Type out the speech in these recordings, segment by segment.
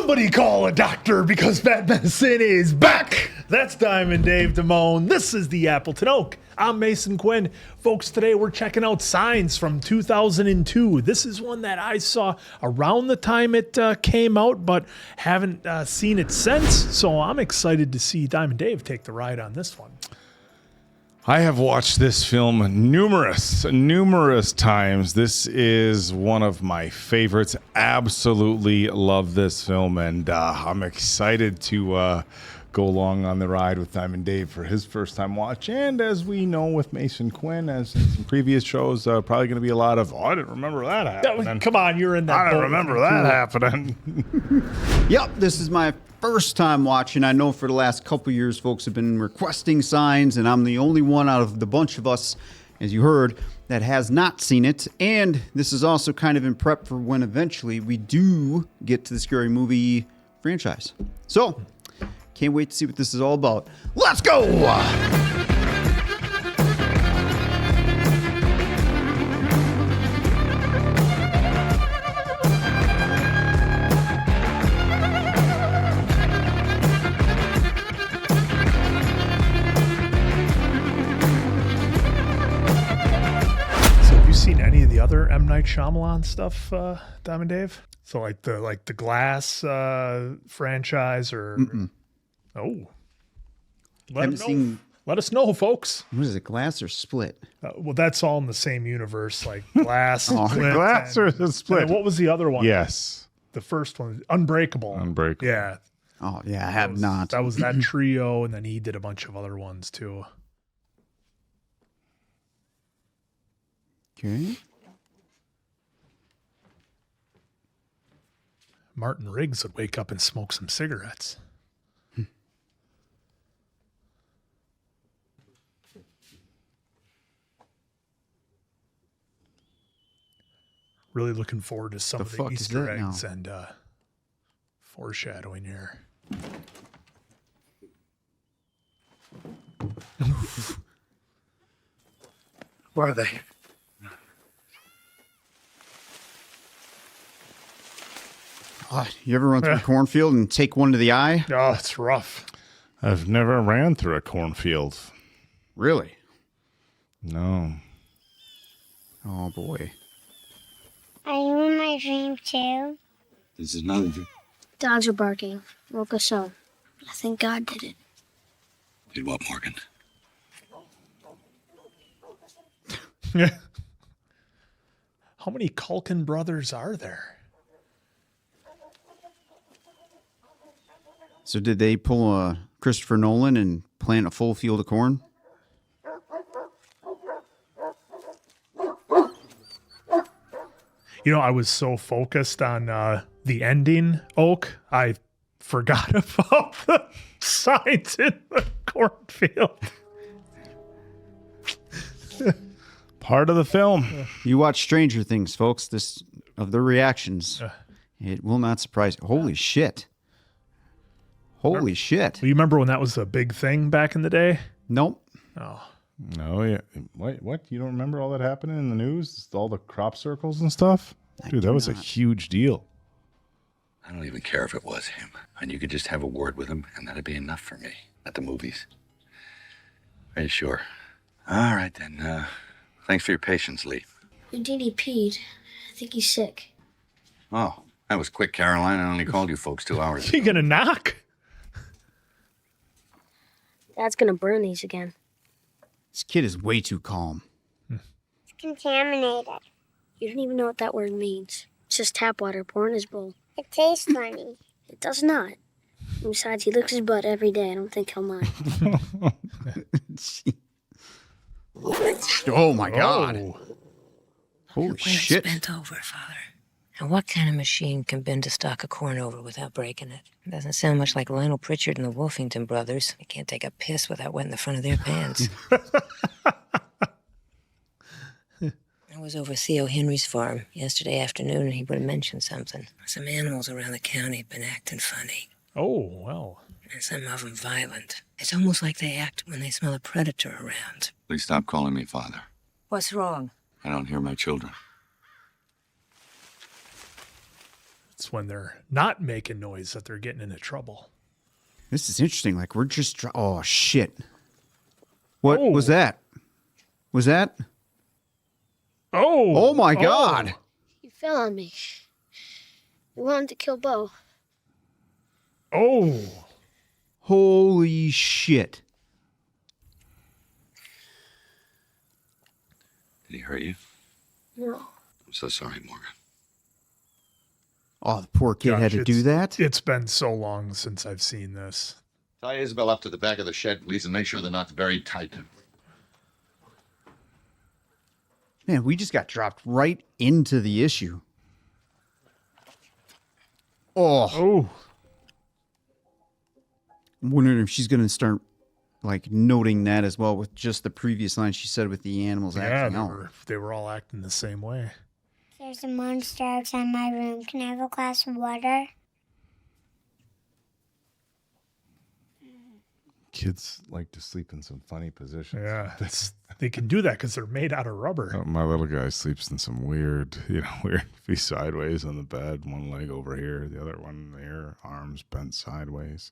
Somebody call a doctor because bad medicine is back. That's Diamond Dave Damone. This is the Appleton Oak. I'm Mason Quinn. Folks, today we're checking out Signs from 2002. This is one that I saw around the time it came out, but haven't seen it since. So I'm excited to see Diamond Dave take the ride on this one. I have watched this film numerous times. This is one of my favorites. Absolutely love this film, and I'm excited to go along on the ride with Diamond Dave for his first time watch. And as we know with Mason Quinn, as in some previous shows, probably going to be a lot of, I didn't remember that happening. Come on, you're in that. I didn't remember that happening. Yep, this is my first time watching. I know for the last couple years, folks have been requesting Signs, and I'm the only one out of the bunch of us, as you heard, that has not seen it. And this is also kind of in prep for when eventually we do get to the Scary Movie franchise. So, can't wait to see what this is all about. Let's go! Seen any of the other M. Night Shyamalan stuff, Diamond Dave? So like the Glass franchise or Oh, let us know, folks. What is it, Glass or Split? Well, that's all in the same universe, like Glass. Glass or Split? What was the other one? Yes, the first one, Unbreakable. Yeah. Oh yeah, I have not. That was that trio, and then he did a bunch of other ones too. Okay. Martin Riggs would wake up and smoke some cigarettes. Really looking forward to some of the Easter eggs and foreshadowing here. Where are they? You ever run through a cornfield and take one to the eye? Oh, it's rough. I've never ran through a cornfield. Really? No. Oh, boy. Are you in my dream, too? This is another dream. Dogs are barking. Woke us up. I think God did it. Did what, Morgan? Yeah. How many Culkin brothers are there? So did they pull a Christopher Nolan and plant a full field of corn? You know, I was so focused on the ending, Oak, I forgot about the signs in the cornfield. Part of the film. You watch Stranger Things, folks. This of their reactions. It will not surprise you. Holy shit. Holy shit. You remember when that was a big thing back in the day? Nope. Oh. No, yeah. What? You don't remember all that happening in the news? All the crop circles and stuff? Dude, that was a huge deal. I don't even care if it was him. And you could just have a word with him, and that'd be enough for me at the movies. Are you sure? All right, then. Thanks for your patience, Lee. Your daddy peed. I think he's sick. Oh, that was quick, Caroline. I only called you folks 2 hours ago. You gonna knock? Dad's gonna burn these again. This kid is way too calm. It's contaminated. You don't even know what that word means. It's just tap water poured in his bowl. It tastes funny. It does not. And besides, he licks his butt every day. I don't think he'll mind. Oh, my God. Oh. Holy shit. Bent over, Father. And what kind of machine can bend a stalk of corn over without breaking it? It doesn't sound much like Lionel Pritchard and the Wolfington brothers. They can't take a piss without wetting the front of their pants. I was over Theo Henry's farm yesterday afternoon, and he would have mentioned something. Some animals around the county have been acting funny. Oh, well. And some of them violent. It's almost like they act when they smell a predator around. Please stop calling me father. What's wrong? I don't hear my children. It's when they're not making noise that they're getting into trouble. This is interesting. Like, we're just... oh, shit. What Oh. was that? Was that... Oh! Oh, my God. You fell on me. You wanted to kill Bo. Oh! Holy shit. Did he hurt you? No. I'm so sorry, Morgan. Oh, the poor kid had Gosh, to do that? It's been so long since I've seen this. Tie Isabel up to the back of the shed, please, and make sure they're not very tight. Man, we just got dropped right into the issue. Oh. Oh! I'm wondering if she's going to start, like, noting that as well with just the previous line she said with the animals Yeah, acting out. they were all acting the same way. There's a monster outside my room. Can I have a glass of water? Kids like to sleep in some funny positions. Yeah, they can do that because they're made out of rubber. My little guy sleeps in some weird, he's sideways on the bed, one leg over here, the other one there, arms bent sideways.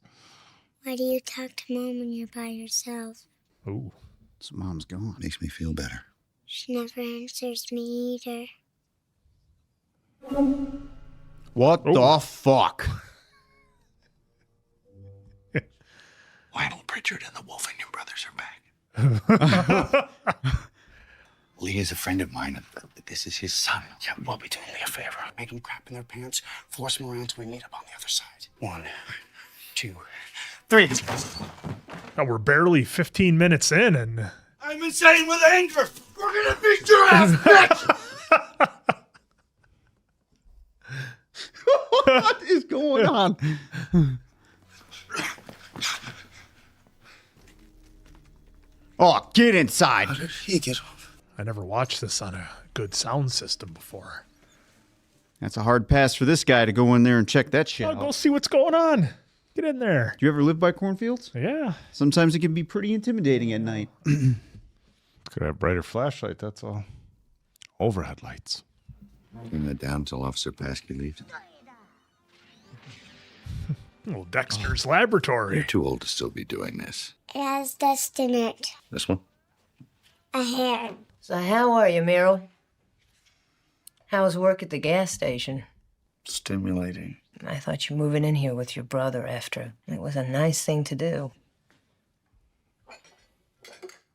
Why do you talk to Mom when you're by yourself? Oh, So Mom's gone. Makes me feel better. She never answers me either. What the fuck? Lionel Pritchard and the Wolfington brothers are back. Lee is a friend of mine. This is his son. Yeah, well, be doing me a favor. Make them crap in their pants, force them around till we meet up on the other side. 1, 2, 3. now we're barely 15 minutes in, and I'm insane with anger. We're gonna beat your ass, bitch! What is going on? Oh, get inside. How did he get off? I never watched this on a good sound system before. That's a hard pass for this guy to go in there and check that shit Oh, out. go see what's going on. Get in there. Do you ever live by cornfields? Yeah. Sometimes it can be pretty intimidating at night. Could have brighter flashlight, that's all. Overhead lights. Turn that down until Officer Paskey leaves. Well, Dexter's Laboratory. You're too old to still be doing this. It has dust in it. This one? A hair. So how are you, Meryl? How was work at the gas station? Stimulating. I thought you were moving in here with your brother after. It was a nice thing to do.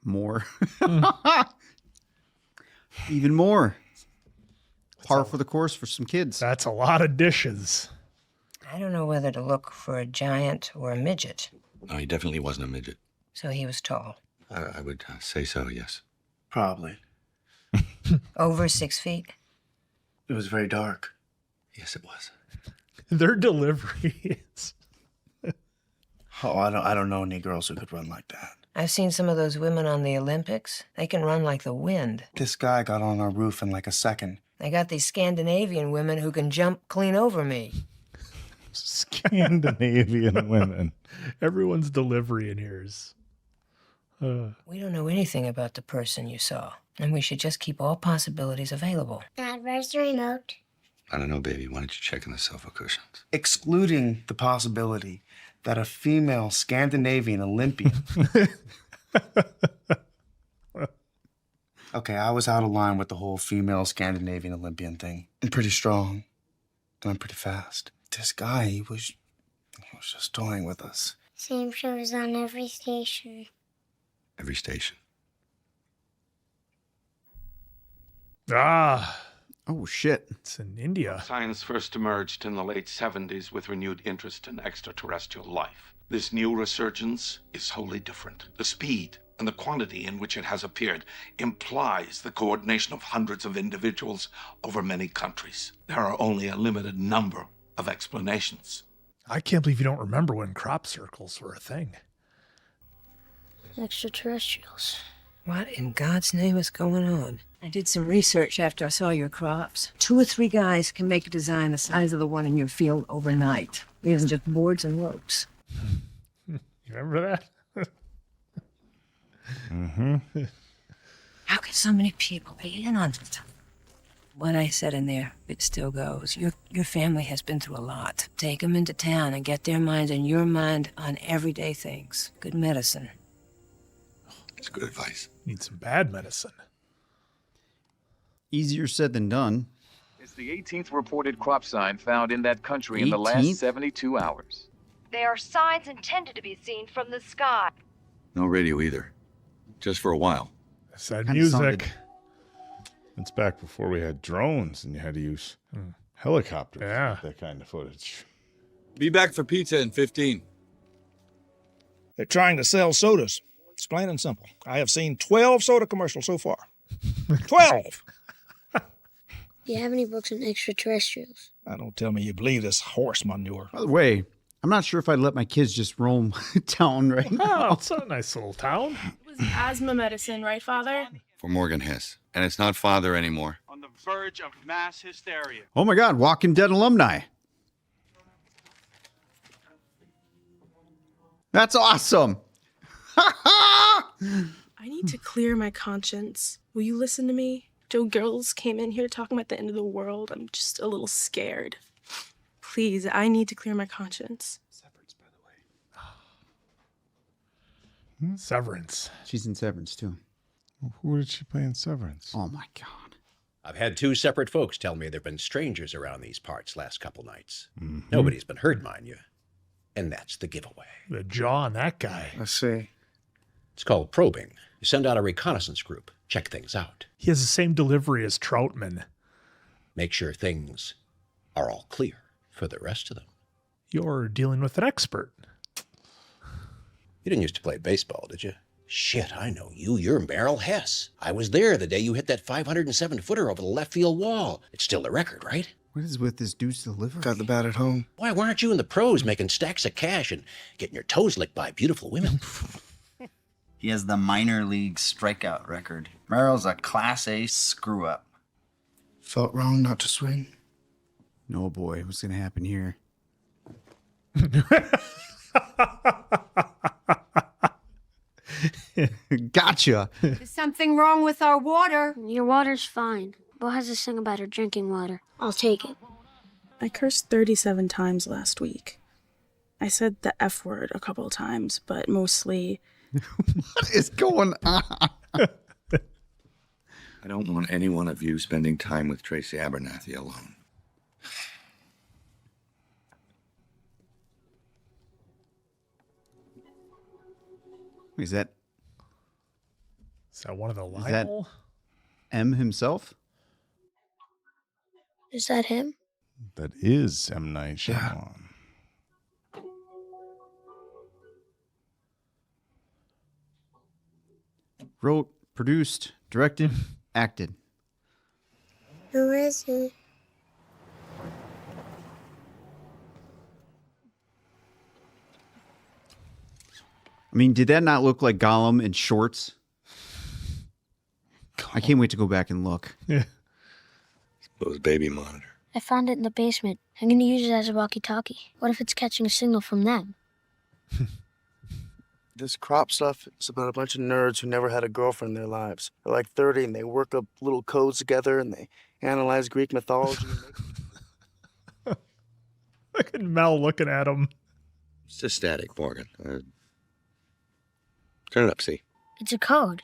More. Even more. Par for the course for some kids. That's a lot of dishes. I don't know whether to look for a giant or a midget. No, he definitely wasn't a midget. So he was tall. I would say so, yes. Probably. Over 6 feet. It was very dark. Yes, it was. Their delivery is... Oh, I don't know any girls who could run like that. I've seen some of those women on the Olympics. They can run like the wind. This guy got on our roof in like a second. They got these Scandinavian women who can jump clean over me. Scandinavian women. Everyone's delivery in here is... We don't know anything about the person you saw, and we should just keep all possibilities available. Dad, where's the remote? I don't know, baby. Why don't you check in the sofa cushions? Excluding the possibility that a female Scandinavian Olympian. Okay, I was out of line with the whole female Scandinavian Olympian thing. I'm pretty strong, and I'm pretty fast. This guy, he was just toying with us. Same shows on every station. Every station. Ah, Oh, shit. it's in India. Science first emerged in the late 70s with renewed interest in extraterrestrial life. This new resurgence is wholly different. The speed and the quantity in which it has appeared implies the coordination of hundreds of individuals over many countries. There are only a limited number of explanations. I can't believe you don't remember when crop circles were a thing. Extraterrestrials. What in God's name is going on? I did some research after I saw your crops. 2 or 3 guys can make a design the size of the one in your field overnight. Using just boards and ropes. You remember that? How can so many people be in on it? What I said in there, it still goes. Your family has been through a lot. Take them into town and get their minds and your mind on everyday things. Good medicine. It's good advice. Need some bad medicine. Easier said than done. It's the 18th reported crop sign found in that country in the last 18th? 72 hours. They are signs intended to be seen from the sky. No radio either. Just for a while. Sad Kinda music. sounded- It's back before we had drones and you had to use helicopters Yeah. with that kind of footage. Be back for pizza in 15. They're trying to sell sodas. It's plain and simple. I have seen 12 soda commercials so far. 12! Do you have any books on extraterrestrials? Don't tell me you believe this horse manure. By the way, I'm not sure if I'd let my kids just roam town right now. Oh, it's a nice little town. It was asthma medicine, right, Father? For Morgan Hess. And it's not father anymore. On the verge of mass hysteria. Oh my God, Walking Dead alumni. That's awesome. I need to clear my conscience. Will you listen to me? Joe Girls came in here talking about the end of the world. I'm just a little scared. Please, I need to clear my conscience. Severance, by the way. Severance. She's in Severance too. Who did she play in Severance? Oh my God. I've had two separate folks tell me there have been strangers around these parts last couple nights. Nobody's been hurt, mind you. And that's the giveaway. The jaw on that guy. I see. It's called probing. You send out a reconnaissance group, check things out, He has the same delivery as Troutman. make sure things are all clear for the rest of them. You're dealing with an expert. You didn't used to play baseball, did you? Shit, I know you. You're Mel Hess. I was there the day you hit that 507-footer over the left field wall. It's still the record, right? What is with this deuce delivery? Got the bat at home. Why aren't you in the pros making stacks of cash and getting your toes licked by beautiful women? He has the minor league strikeout record. Merrill's a Class A screw-up. Felt wrong not to swing. No boy, what's gonna happen here? Gotcha. There's something wrong with our water. Your water's fine. Bo has this thing about her drinking water. I'll take it. I cursed 37 times last week. I said the F word a couple of times, but mostly... What is going on? I don't want any one of you spending time with Tracy Abernathy alone. Is that one of the Is that libel? M himself? Is that him? That is M. Night Shyamalan. Wrote, produced, directed, acted. Who is he? I mean, did that not look like Gollum in shorts? I can't wait to go back and look. Yeah. Bo's baby monitor. I found it in the basement. I'm going to use it as a walkie-talkie. What if it's catching a signal from them? This crop stuff is about a bunch of nerds who never had a girlfriend in their lives. They're like 30 and they work up little codes together and they analyze Greek mythology. Look at Mel looking at him. It's just static, Morgan. Turn it up, see. It's a code.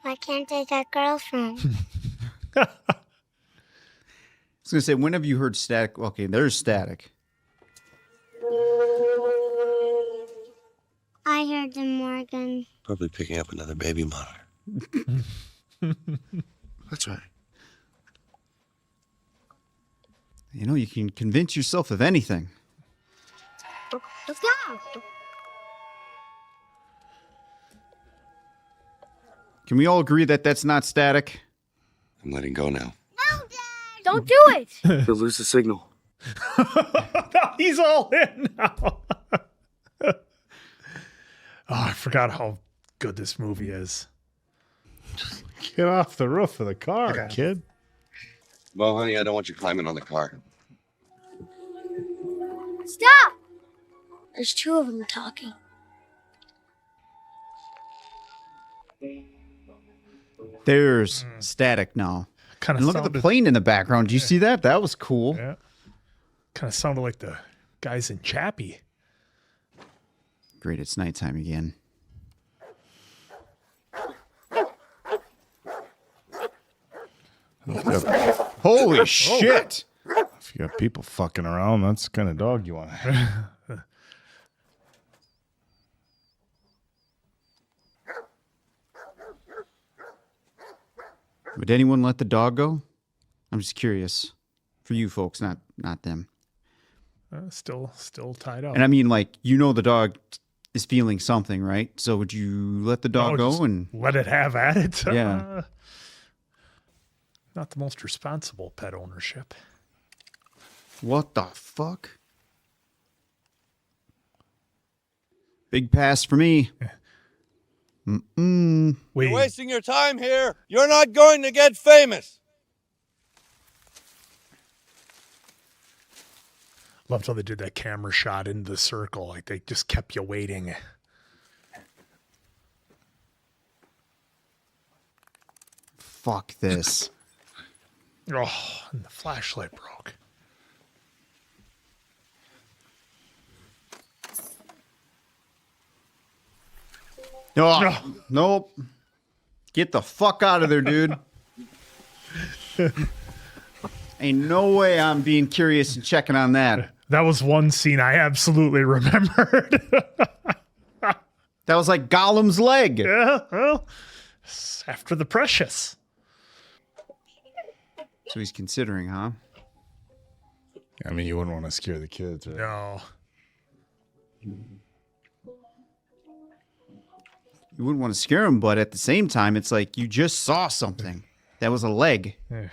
Why can't I get girlfriend? I was going to say, when have you heard static? Okay, there's static. I heard them, Morgan. Probably picking up another baby monitor. That's right. You know, you can convince yourself of anything. Let's go. Can we all agree that that's not static? I'm letting go now. No, Dad! Don't do it! They'll lose the signal. He's all in now. Oh, I forgot how good this movie is. Get off the roof of the car, kid. Well, honey, I don't want you climbing on the car. Stop! There's two of them talking. There's static now. Kind of And look at the plane in the background. Did you see that? That was cool. Yeah. Kind of sounded like the guys in Chappie. Great, it's nighttime again. Holy shit! If you got people fucking around, that's the kind of dog you want to have. Would anyone let the dog go? I'm just curious. For you folks, not them. Still tied up. And I mean, like, you know the dog is feeling something, right? So would you let the dog go and let it have at it? Yeah. Not the most responsible pet ownership. What the fuck? Big pass for me. You're wasting your time here. You're not going to get famous. Loved how they did that camera shot into the circle. Like they just kept you waiting. Fuck this. Oh, and the flashlight broke. Oh, nope. Get the fuck out of there, dude. Ain't no way I'm being curious and checking on that. That was one scene I absolutely remembered. That was like Gollum's leg. Yeah, well, after the precious. So he's considering, huh? I mean, you wouldn't want to scare the kids, right? No. You wouldn't want to scare him, but at the same time, it's like you just saw something. That was a leg. Yeah.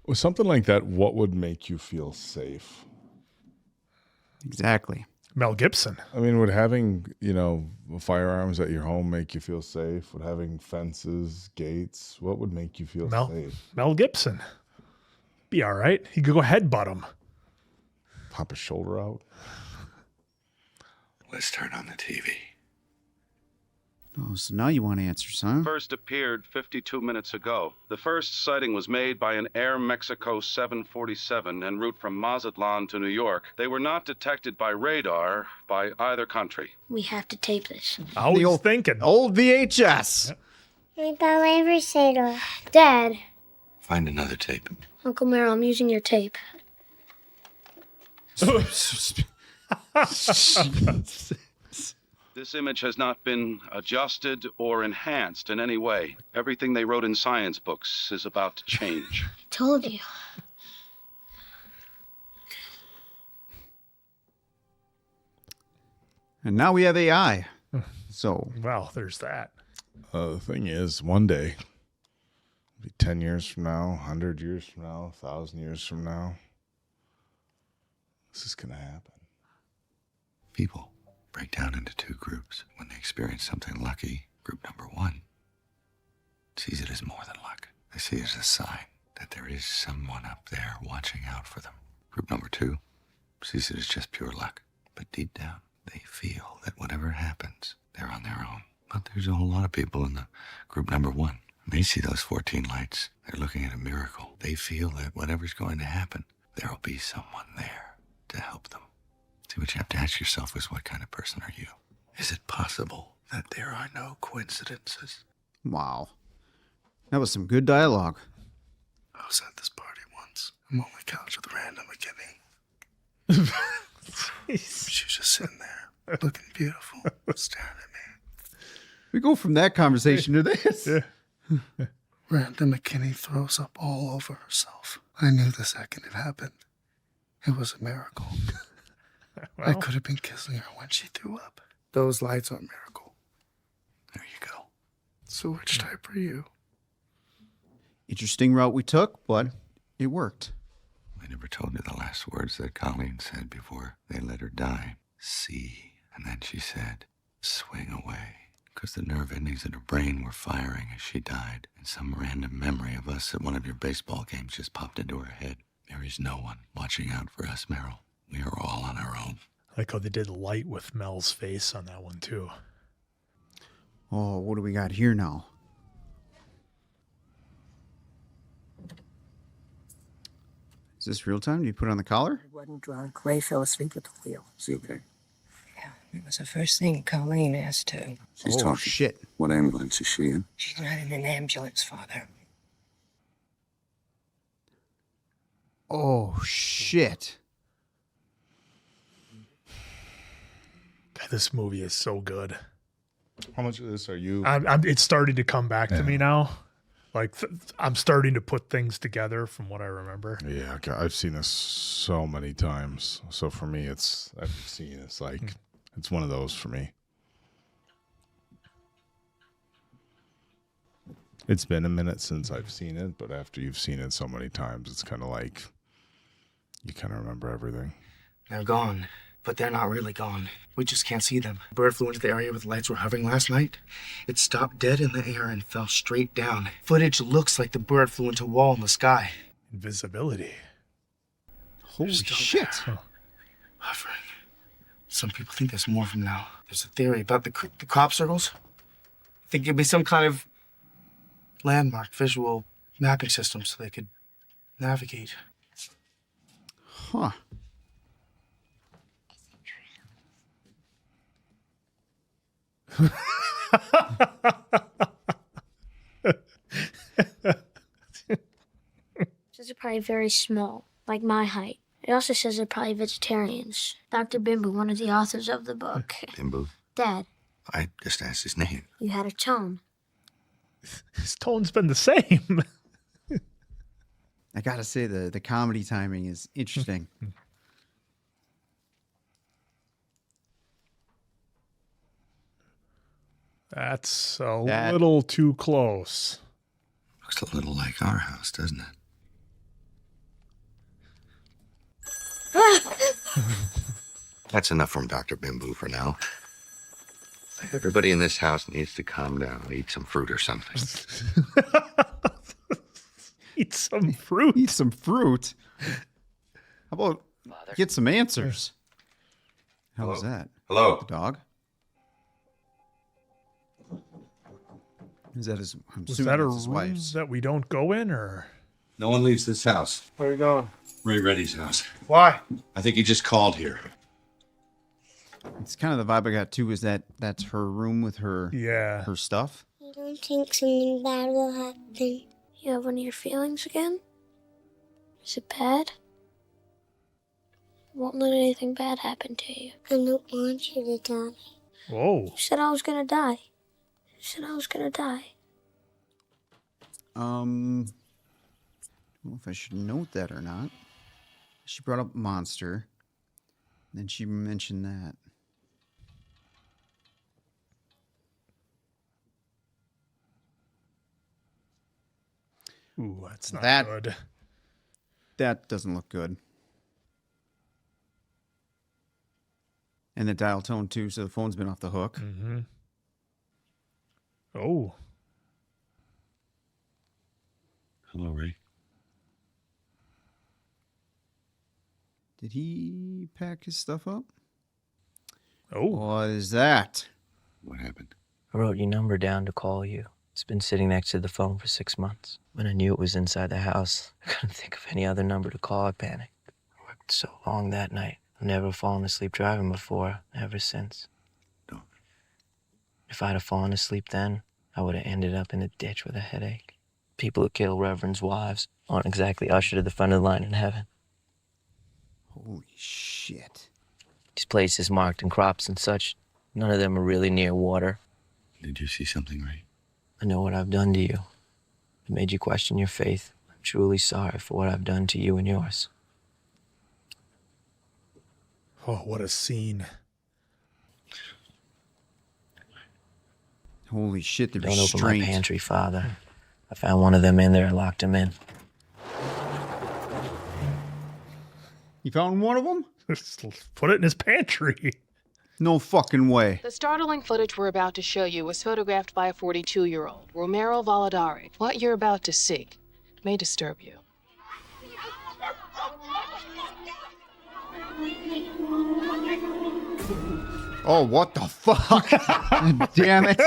With something like that, what would make you feel safe? Exactly. Mel Gibson. I mean, would having, firearms at your home make you feel safe? Would having fences, gates, what would make you feel safe? Mel Gibson. Be all right. He could go headbutt him. Pop his shoulder out. Let's turn on the TV. Oh, so now you want answers, huh? First appeared 52 minutes ago. The first sighting was made by an Air Mexico 747 en route from Mazatlan to New York. They were not detected by radar by either country. We have to tape this. I was thinking. Old VHS. Dad. Find another tape. Uncle Merrill, I'm using your tape. This image has not been adjusted or enhanced in any way. Everything they wrote in science books is about to change. Told you. And now we have AI. So. Well, there's that. The thing is, one day, maybe 10 years from now, 100 years from now, 1,000 years from now, this is going to happen. People break down into two groups when they experience something lucky. Group number one sees it as more than luck. They see it as a sign that there is someone up there watching out for them. Group number two sees it as just pure luck. But deep down, they feel that whatever happens, they're on their own. But there's a whole lot of people in the group number one. They see those 14 lights. They're looking at a miracle. They feel that whatever's going to happen, there'll be someone there to help them. See, what you have to ask yourself is, what kind of person are you? Is it possible that there are no coincidences? Wow. That was some good dialogue. I was at this party once. I'm on the couch with a random McKinney. She was just sitting there, looking beautiful, staring at me. We go from that conversation to this. Random McKinney throws up all over herself. I knew the second it happened. It was a miracle. Well, I could have been kissing her when she threw up. Those lights are a miracle. There you go. So which type are you? Interesting route we took, but it worked. I never told you the last words that Colleen said before they let her die. See. And then she said, swing away. Because the nerve endings in her brain were firing as she died. And some random memory of us at one of your baseball games just popped into her head. There is no one watching out for us, Merrill. We are all on our own. I like how they did light with Mel's face on that one, too. Oh, what do we got here now? Is this real time? Do you put it on the collar? He wasn't drunk. Ray fell asleep at the wheel. Is he okay? Yeah, it was the first thing Colleen asked to. She's Oh, talking. shit. What ambulance is she in? She's not in an ambulance, Father. Oh, shit. God, this movie is so good. How much of this are you? It's starting to come back to me now. Like I'm starting to put things together from what I remember. Yeah, I've seen this so many times. So for me, it's like it's one of those for me. It's been a minute since I've seen it, but after you've seen it so many times, it's kind of like you kind of remember everything. They're gone, but they're not really gone. We just can't see them. A bird flew into the area where the lights were hovering last night. It stopped dead in the air and fell straight down. Footage looks like the bird flew into a wall in the sky. Invisibility. Holy shit. Hovering. Some people think there's more of them now. There's a theory about the crop circles. I think it'd be some kind of landmark visual mapping system so they could navigate. Huh. Says they're probably very small, like my height. It also says they're probably vegetarians. Dr. Bimbo, one of the authors of the book. Bimbo? Dad, I just asked his name. you had a tone. His tone's been the same. I gotta say, the comedy timing is interesting. That's a little too close. Looks a little like our house, doesn't it? That's enough from Dr. Bimbo for now. Everybody in this house needs to calm down, eat some fruit or something. Eat some fruit. Eat some fruit. How about get some answers? How was that? Hello? The dog? Is that his? I'm Was assuming that a that's his room wife's. that we don't go in, or? No one leaves this house. Where are you going? Ray Reddy's house. Why? I think he just called here. It's kind of the vibe I got too. Is that that's her room with her her stuff? I don't think something bad will happen. You have one of your feelings again? Is it bad? Won't let anything bad happen to you. I don't want you to die. Whoa. You said I was gonna die. You said I was gonna die. I don't know if I should note that or not. She brought up monster. Then she mentioned that. Ooh, that's not That- good. That doesn't look good. And the dial tone too, so the phone's been off the hook. Mm-hmm. Oh. Hello, Ray. Did he pack his stuff up? Oh. What is that? What happened? I wrote your number down to call you. It's been sitting next to the phone for 6 months. When I knew it was inside the house, I couldn't think of any other number to call. I panicked. I worked so long that night. I've never fallen asleep driving before, ever since. No. If I'd have fallen asleep then, I would have ended up in a ditch with a headache. People who kill reverends' wives aren't exactly ushered to the front of the line in heaven. Holy shit. These places marked in crops and such, none of them are really near water. Did you see something, Ray? I know what I've done to you. It made you question your faith. I'm truly sorry for what I've done to you and yours. Oh, what a scene. Holy shit, they're Don't open my restrained. pantry, Father. I found one of them in there and locked him in. You found one of them? Put it in his pantry. No fucking way. The startling footage we're about to show you was photographed by a 42-year-old, Romero Valladari. What you're about to see may disturb you. Oh, what the fuck? Damn it.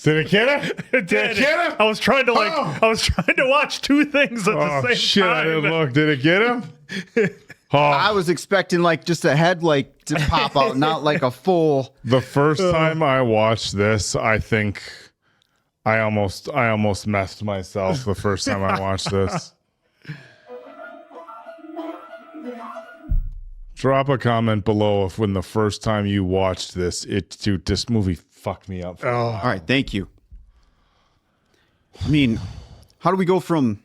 Did it get him? Did it get him? I was trying to watch two things at the same shit, time. I didn't look. Did it get him? I was expecting like just a head like to pop out, not like a full. The first time I watched this, I think I almost messed myself the first time I watched this. Drop a comment below if when the first time you watched this, this movie fucked me up. All right, thank you. I mean, how do we go from?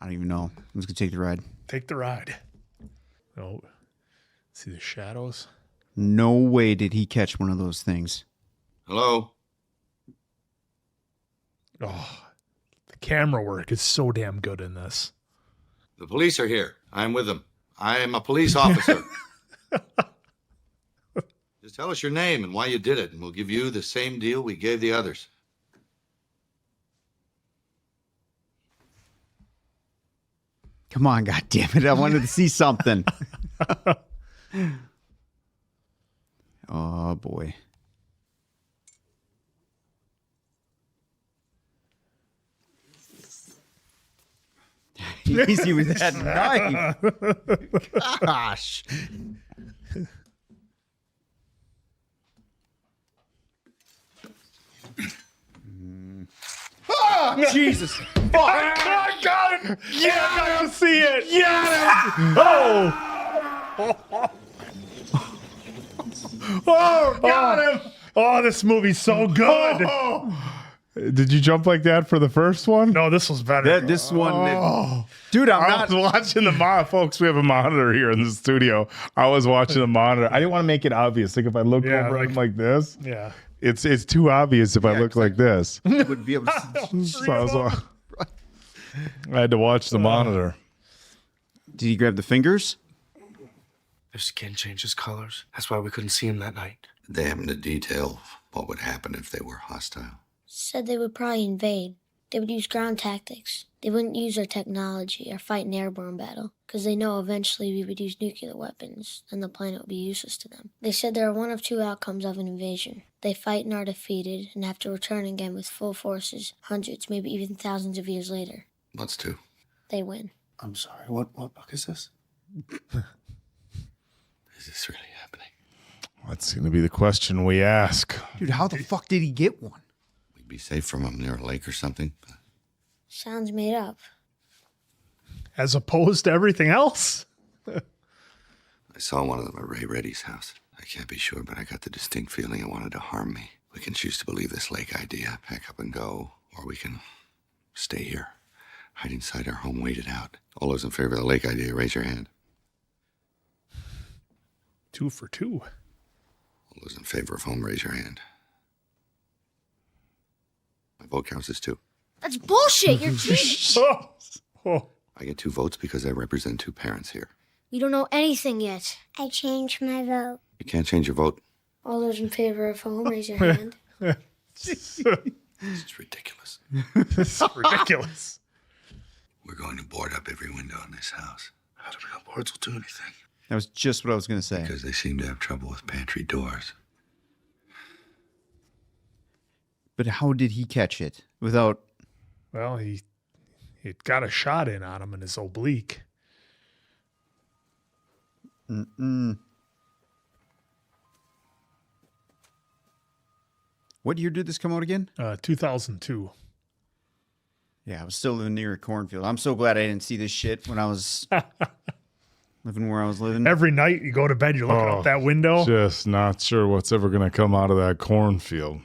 I don't even know. I'm just gonna take the ride. Take the ride. Oh, see the shadows? No way did he catch one of those things. Hello? Oh, the camera work is so damn good in this. The police are here. I'm with them. I am a police officer. Just tell us your name and why you did it, and we'll give you the same deal we gave the others. Come on, goddammit. I wanted to see something. Oh, boy. Easy with that knife. Gosh. Oh, Jesus. Fuck. I got it. Yeah, I don't see it. Yeah. Oh. Oh, got him. Oh, this movie's so good. Did you jump like that for the first one? No, this was better. This one, dude, I was watching the monitor. Folks, we have a monitor here in the studio. I was watching the monitor. I didn't want to make it obvious. Like if I look over him like this, it's too obvious if I look like this. Would be able to So I had to watch the monitor. Did he grab the fingers? Their skin changes colors. That's why we couldn't see him that night. Did they happen to detail what would happen if they were hostile? Said they would probably invade. They would use ground tactics. They wouldn't use our technology or fight an airborne battle, because they know eventually we would use nuclear weapons, and the planet would be useless to them. They said there are one of two outcomes of an invasion. They fight and are defeated, and have to return again with full forces, hundreds, maybe even thousands of years later. What's two? They win. I'm sorry, what book is this? Is this really happening? That's going to be the question we ask. Dude, how the fuck did he get one? We'd be safe from them near a lake or something. Sounds made up. As opposed to everything else. I saw one of them at Ray Reddy's house. I can't be sure, but I got the distinct feeling it wanted to harm me. We can choose to believe this lake idea, pack up and go, or we can stay here, hide inside our home, wait it out. All those in favor of the lake idea, raise your hand. 2 for 2. All those in favor of home, raise your hand. My vote counts as 2. That's bullshit. You're cheating. I get 2 votes because I represent 2 parents here. You don't know anything yet. I changed my vote. You can't change your vote. All those in favor of home, raise your hand. This is ridiculous. This is ridiculous. We're going to board up every window in this house. How do we know boards will do anything? That was just what I was going to say. Because they seem to have trouble with pantry doors. But how did he catch it without? Well, he got a shot in on him in his oblique. What year did this come out again? 2002. Yeah, I was still living near a cornfield. I'm so glad I didn't see this shit when I was living where I was living. Every night you go to bed, you're looking out that window. Just not sure what's ever going to come out of that cornfield.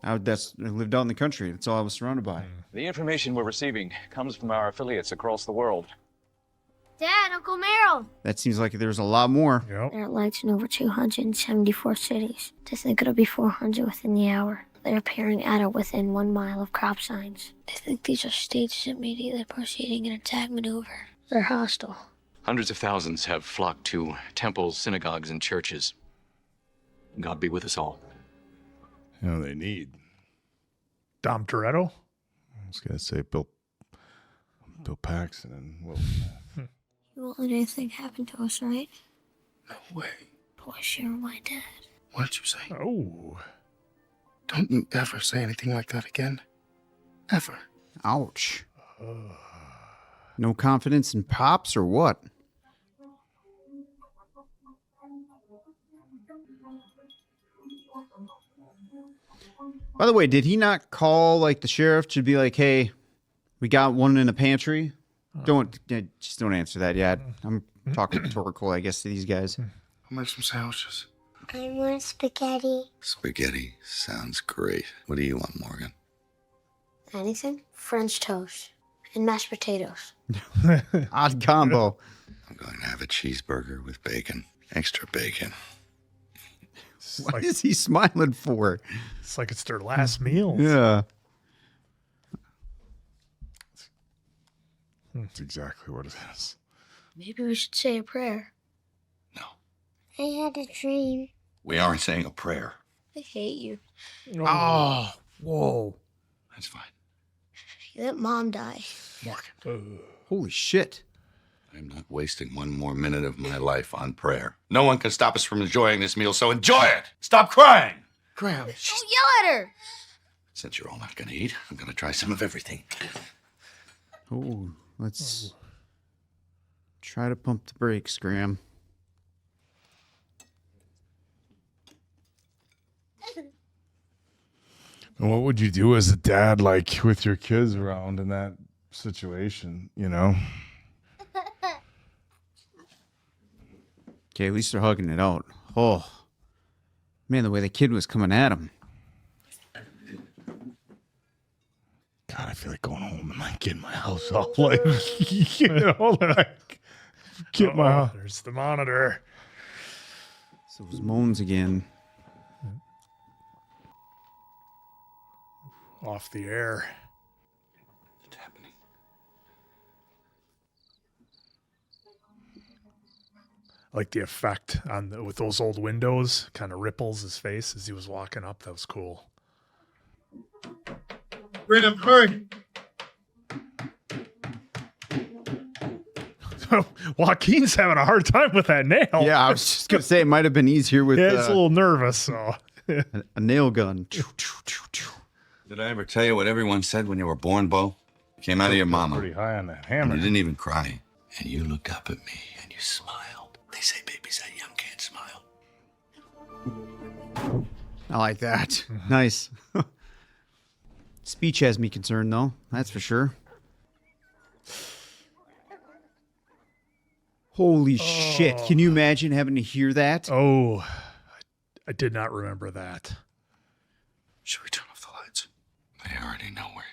I lived out in the country. That's all I was surrounded by. The information we're receiving comes from our affiliates across the world. Dad, Uncle Merrill. That seems like there's a lot more. Yep. There are lights in over 274 cities. They think it'll be 400 within the hour. They're appearing at or within 1 mile of crop signs. They think these are stages immediately proceeding an attack maneuver. They're hostile. Hundreds of thousands have flocked to temples, synagogues, and churches. God be with us all. You know they need. Dom Toretto? I was going to say Bill Paxton and Will. You won't let anything happen to us, right? No way. Boy, sure, my dad. What did you say? Oh. Don't you ever say anything like that again. Ever. Ouch. No confidence in Pops or what? By the way, did he not call like the sheriff to be like, "Hey, we got one in the pantry"? Just don't answer that yet. I'm talking rhetorical, I guess, to these guys. I'll make some sandwiches. I want spaghetti. Spaghetti sounds great. What do you want, Morgan? Anything? French toast and mashed potatoes. Odd combo. I'm going to have a cheeseburger with bacon. Extra bacon. What is he smiling for? It's like it's their last meal. Yeah. That's exactly what it is. Maybe we should say a prayer. No. I had a dream. We aren't saying a prayer. I hate you. Oh, whoa. That's fine. You let Mom die. Holy shit. I'm not wasting one more minute of my life on prayer. No one can stop us from enjoying this meal, so enjoy it! Stop crying! Graham. Don't yell at her. Since you're all not going to eat, I'm going to try some of everything. Oh, let's try to pump the brakes, Graham. And what would you do as a dad, like with your kids around in that situation, you know? Okay, at least they're hugging it out. Oh, man, the way the kid was coming at him. God, I feel like going home and like getting my house off, like, you know, like get my house. There's the monitor. So those moans again. Off the air. What's happening? Like the effect on with those old windows, kind of ripples his face as he was walking up. That was cool. Graham, hurry. Joaquin's having a hard time with that nail. Yeah, I was just going to say it might have been easier with Yeah, it's a little nervous. So a nail gun. Did I ever tell you what everyone said when you were born, Bo? You came out of your mama. Pretty high on that And hammer. you didn't even cry. And you looked up at me and you smiled. They say babies that young can't smile. I like that. Nice. Speech has me concerned, though. That's for sure. Holy shit. Can you imagine having to hear that? Oh, I did not remember that. Should we turn off the lights? They already know we're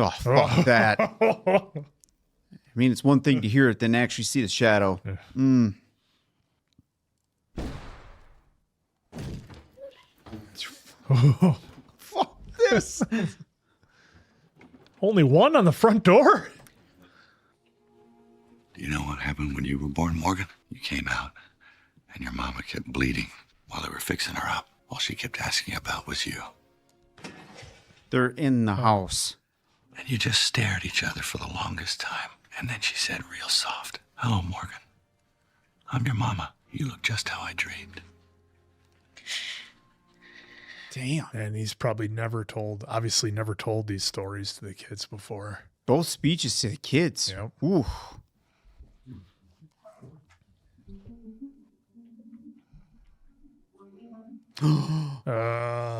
Oh, fuck that. I mean, it's one thing to hear it than actually see the shadow. Fuck this. Only one on the front door? Do you know what happened when you were born, Morgan? You came out, and your mama kept bleeding while they were fixing her up. All she kept asking about was you. They're in the house. And you just stared at each other for the longest time. And then she said real soft, "Hello, Morgan. I'm your mama. You look just how I dreamed." Damn. And he's probably obviously never told these stories to the kids before. Both speeches to the kids. Yep. Ooh.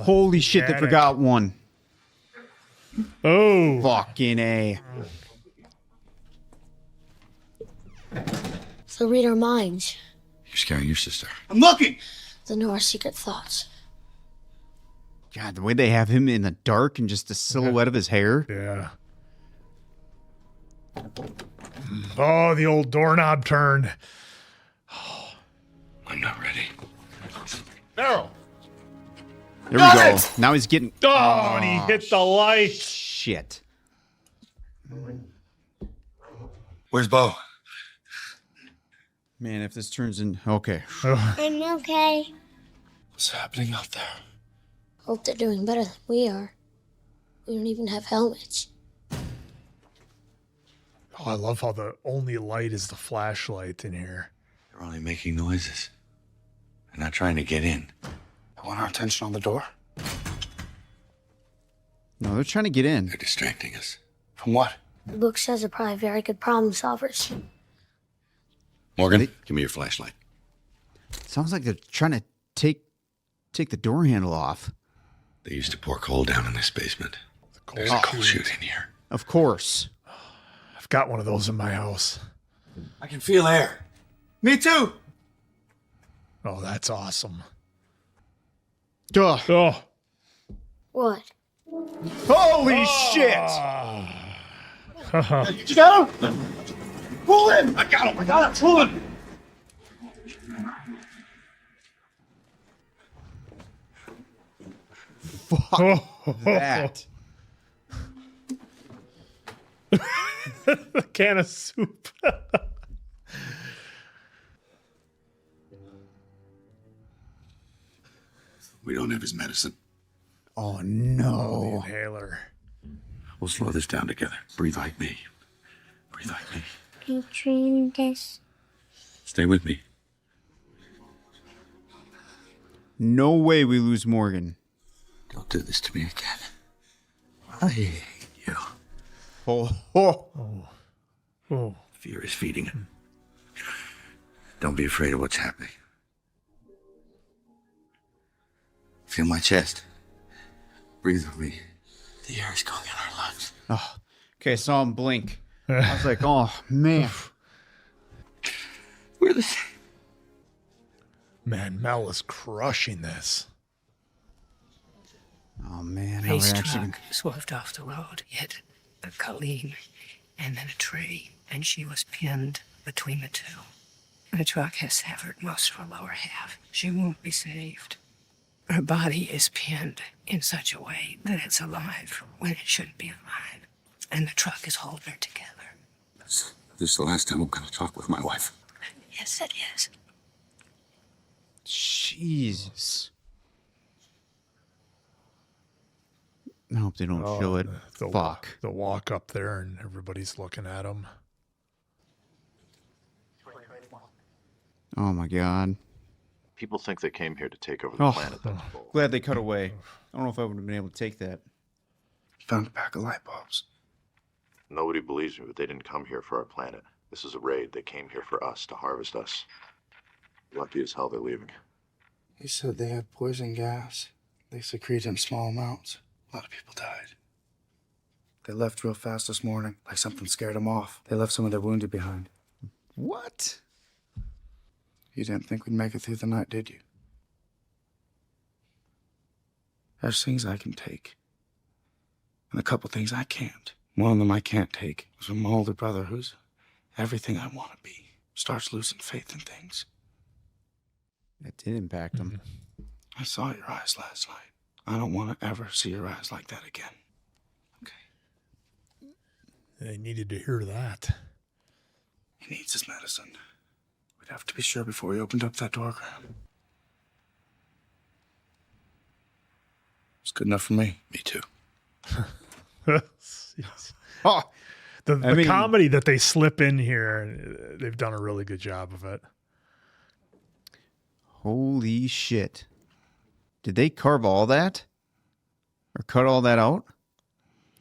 Holy shit, they panic. forgot one. Oh. Fucking A. They'll read our minds. You're scaring your sister. I'm looking! They'll know our secret thoughts. God, the way they have him in the dark and just the silhouette of his hair. Yeah. Oh, the old doorknob turn. I'm not ready. Meryl. There we go. Now he's getting... Oh, and he hit the light. Shit. Where's Bo? Man, if this turns in... Okay. I'm okay. What's happening out there? Hope they're doing better than we are. We don't even have helmets. Oh, I love how the only light is the flashlight in here. They're only making noises. They're not trying to get in. They want our attention on the door? No, they're trying to get in. They're distracting us. From what? The book says they're probably very good problem solvers. Morgan, give me your flashlight. Sounds like they're trying to take the door handle off. They used to pour coal down in this basement. There's a coal coal chute. chute in here. Of course. I've got one of those in my house. I can feel air. Me too. Oh, that's awesome. Duh. Oh. What? Holy shit! You got him? Pull him! I got him! Pull him! Fuck that. A can of soup. We don't have his medicine. Oh no. Inhaler. We'll slow this down together. Breathe like me. Breathe like me. I dreamed this. Stay with me. No way we lose Morgan. Don't do this to me again. I hate you. Oh. Fear is feeding him. Don't be afraid of what's happening. Feel my chest. Breathe with me. The air is going in our lungs. Oh, okay, I saw him blink. I was like, oh, man. We're the same. Man, Mel is crushing this. Oh, man. how Race we're actually- truck swerved off the road, hit a Colleen, and then a tree, and she was pinned between the two. The truck has severed most of her lower half. She won't be saved. Her body is pinned in such a way that it's alive when it shouldn't be alive. And the truck is holding her together. This is the last time I'm going to talk with my wife. Yes, it is. Jesus. I hope they don't show it. Fuck. The walk up there and everybody's looking at him. Oh, my God. People think they came here to take over the Oh, planet. That's bull. glad they cut away. I don't know if I would have been able to take that. Found a pack of light bulbs. Nobody believes me, but they didn't come here for our planet. This is a raid. They came here for us, to harvest us. Lucky as hell they're leaving. He said they had poison gas. They secrete in small amounts. A lot of people died. They left real fast this morning, like something scared them off. They left some of their wounded behind. What? You didn't think we'd make it through the night, did you? There's things I can take. And a couple things I can't. One of them I can't take is from my older brother, who's everything I want to be. Starts losing faith in things. That did impact him. I saw your eyes last night. I don't want to ever see your eyes like that again. They needed to hear that. He needs his medicine. We'd have to be sure before he opened up that door, Graham. It's good enough for me. Me too. Oh, the comedy that they slip in here, they've done a really good job of it. Holy shit. Did they carve all that? Or cut all that out?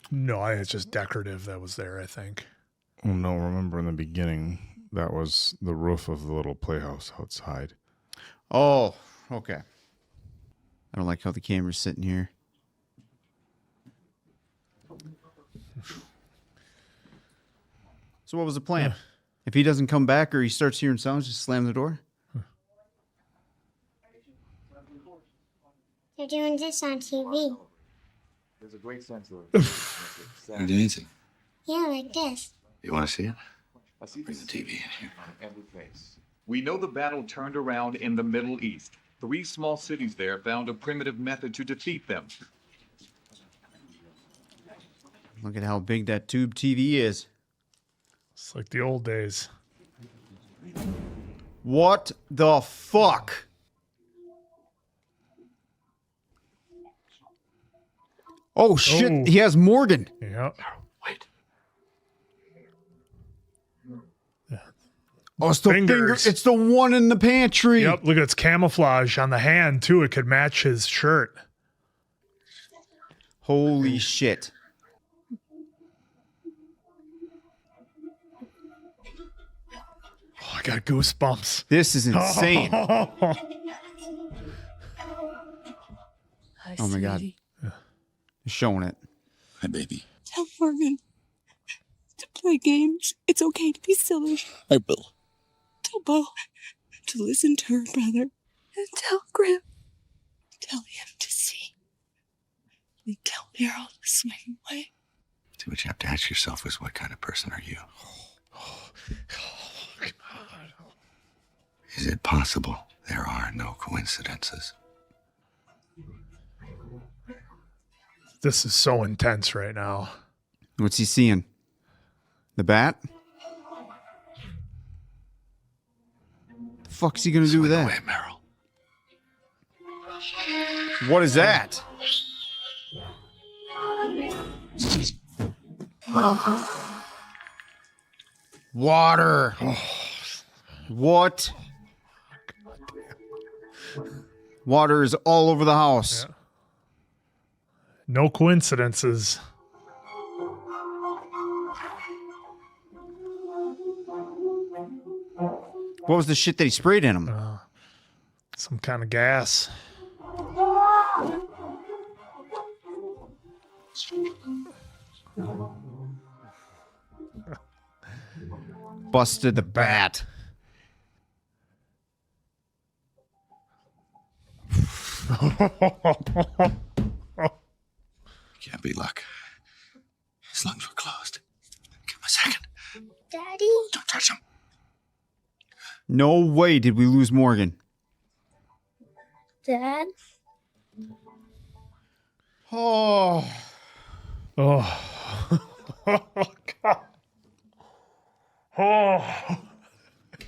No, it's just decorative that was there, I think. Oh, no, remember in the beginning, that was the roof of the little playhouse outside. Oh, okay. I don't like how the camera's sitting here. So what was the plan? If he doesn't come back or he starts hearing sounds, just slam the door? They're doing this on TV. There's a great sense of You're dancing. Yeah, like this. You want to see it? I see Bring the TV in here. on every face. We know the battle turned around in the Middle East. 3 small cities there found a primitive method to defeat them. Look at how big that tube TV is. It's like the old days. What the fuck? Oh shit, Oh. he has Morgan. Yeah. Wait. Oh, it's the fingers. It's the one in the pantry. Yep, look, it's camouflage on the hand, too. It could match his shirt. Holy shit. Oh, I got goosebumps. This is insane. Oh my God. You're showing it. Hi, baby. Tell Morgan to play games. It's okay to be silly. I will. Tell Bo to listen to her brother. And tell Graham. Tell him to see. And tell Meryl to swing away. See, what you have to ask yourself is, what kind of person are you? Is it possible there are no coincidences? This is so intense right now. What's he seeing? The bat? The fuck's he gonna do with that? Away, Meryl. What is that? Water. What? Water is all over the house. Yeah. No coincidences. What was the shit that he sprayed in him? Some kind of gas. Busted the bat. Can't be luck. His lungs were closed. Give him a second. Daddy? Don't touch him. No way did we lose Morgan. Dad? Oh. Oh. Oh, God. Oh.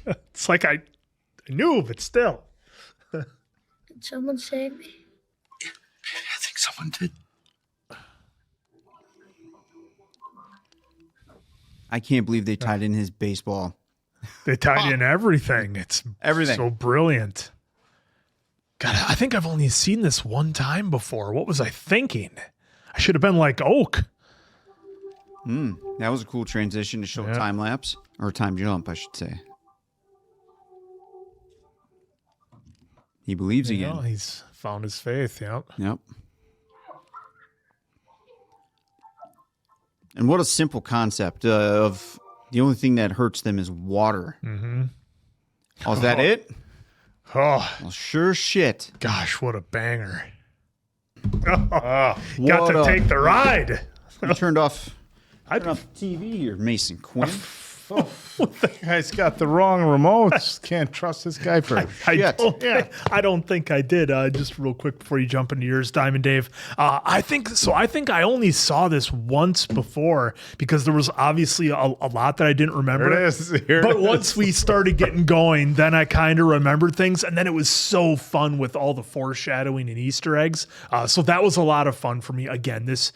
It's like I knew, but still. Did someone save me? I think someone did. I can't believe they tied in his baseball. They tied in everything. It's everything. So brilliant. God, I think I've only seen this one time before. What was I thinking? I should have been like Oak. That was a cool transition to show time lapse or time jump, I should say. He believes again. Know, he's found his faith. Yep. Yep. And what a simple concept of the only thing that hurts them is water. Mm-hmm. Oh, is that it? Oh, well, sure shit. Gosh, what a banger. Got to take the ride. You turned off the TV here, Mason Quinn. The guy's got the wrong remotes. Can't trust this guy for shit. I don't think I did. Just real quick before you jump into yours, Diamond Dave. I think I only saw this once before because there was obviously a lot that I didn't remember. Here it is. Here but it once is. we started getting going, then I kind of remembered things, and then it was so fun with all the foreshadowing and Easter eggs. So that was a lot of fun for me. Again, this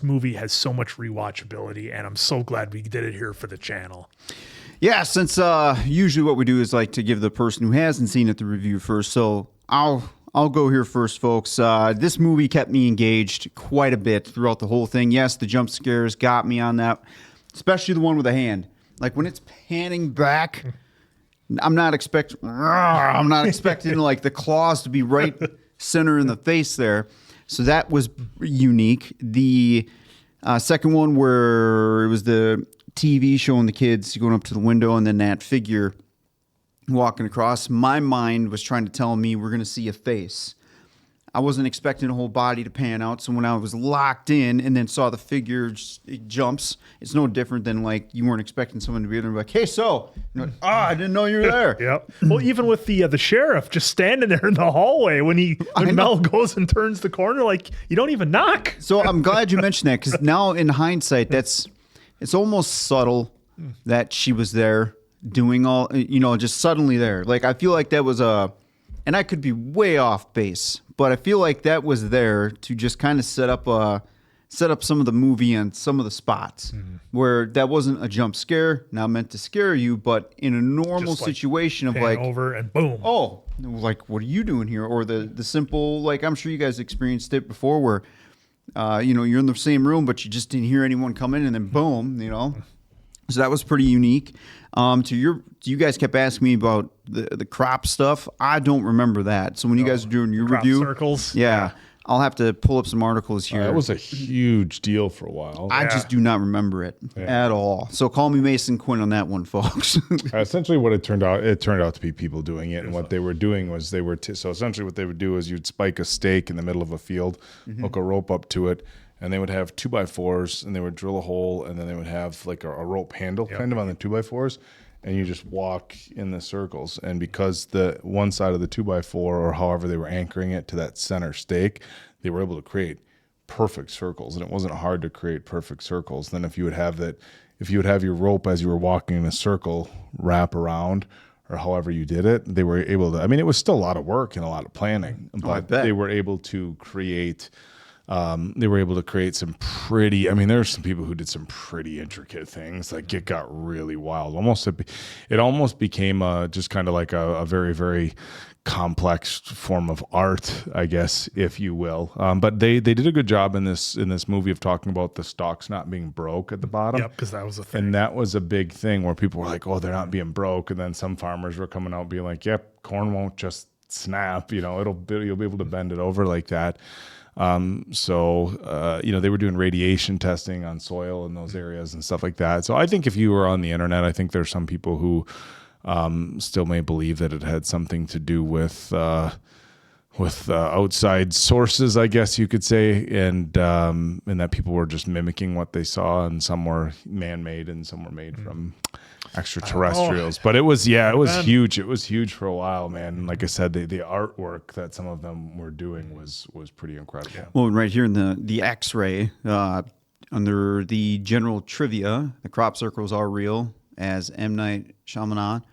movie has so much rewatchability, and I'm so glad we did it here for the channel. Yeah, since usually what we do is like to give the person who hasn't seen it the review first. So I'll go here first, folks. This movie kept me engaged quite a bit throughout the whole thing. Yes, the jump scares got me on that, especially the one with the hand. Like when it's panning back, I'm not expecting like the claws to be right center in the face there. So that was unique. The second one where it was the TV showing the kids going up to the window and then that figure walking across, my mind was trying to tell me we're going to see a face. I wasn't expecting a whole body to pan out. So when I was locked in and then saw the figure, it jumps. It's no different than like you weren't expecting someone to be there and be like, hey, so, like, I didn't know you were there. Yep. Well, even with the sheriff just standing there in the hallway when Mel goes and turns the corner, like you don't even knock. So I'm glad you mentioned that because now in hindsight, it's almost subtle that she was there doing all, just suddenly there. Like, I feel like that was and I could be way off base, but I feel like that was there to just kind of set up set up some of the movie and some of the spots where that wasn't a jump scare, not meant to scare you, but in a normal Just, like, situation of pan like over and boom. oh, like what are you doing here? Or the simple, like I'm sure you guys experienced it before where you're in the same room but you just didn't hear anyone come in and then boom, So that was pretty unique. You guys kept asking me about the crop stuff. I don't remember that. So when you guys are doing your crop review, circles. yeah, I'll have to pull up some articles here. That was a huge deal for a while. I just do not remember it at all. So call me Mason Quinn on that one, folks. Essentially, what it turned out to be people doing it, and what they were doing was so essentially what they would do is you'd spike a stake in the middle of a field, hook a rope up to it, and they would have 2x4s, and they would drill a hole, and then they would have like a rope handle kind of on the 2x4s, and you just walk in the circles. And because the one side of the 2x4, or however they were anchoring it to that center stake, they were able to create perfect circles, and it wasn't hard to create perfect circles. Then if you would have your rope as you were walking in a circle wrap around, or however you did it, they were able to. I mean, it was still a lot of work and a lot of planning, but they were able to create. Some pretty. I mean, there were some people who did some pretty intricate things. Like it got really wild. It almost became just kind of like a very, very complex form of art, I guess, if you will. But they did a good job in this movie of talking about the stalks not being broke at the bottom. Yep, because that was a thing. And that was a big thing where people were like, "Oh, they're not being broke," and then some farmers were coming out being like, "Yep, corn won't just snap. You'll be able to bend it over like that." They were doing radiation testing on soil in those areas and stuff like that. So I think if you were on the internet, I think there's some people who still may believe that it had something to do with outside sources, I guess you could say, and that people were just mimicking what they saw, and some were man-made and some were made from extraterrestrials. But it was huge. It was huge for a while, man. And like I said, the artwork that some of them were doing was pretty incredible. Well, right here in the X-ray, under the general trivia, the crop circles are real, as M. Night Shyamalan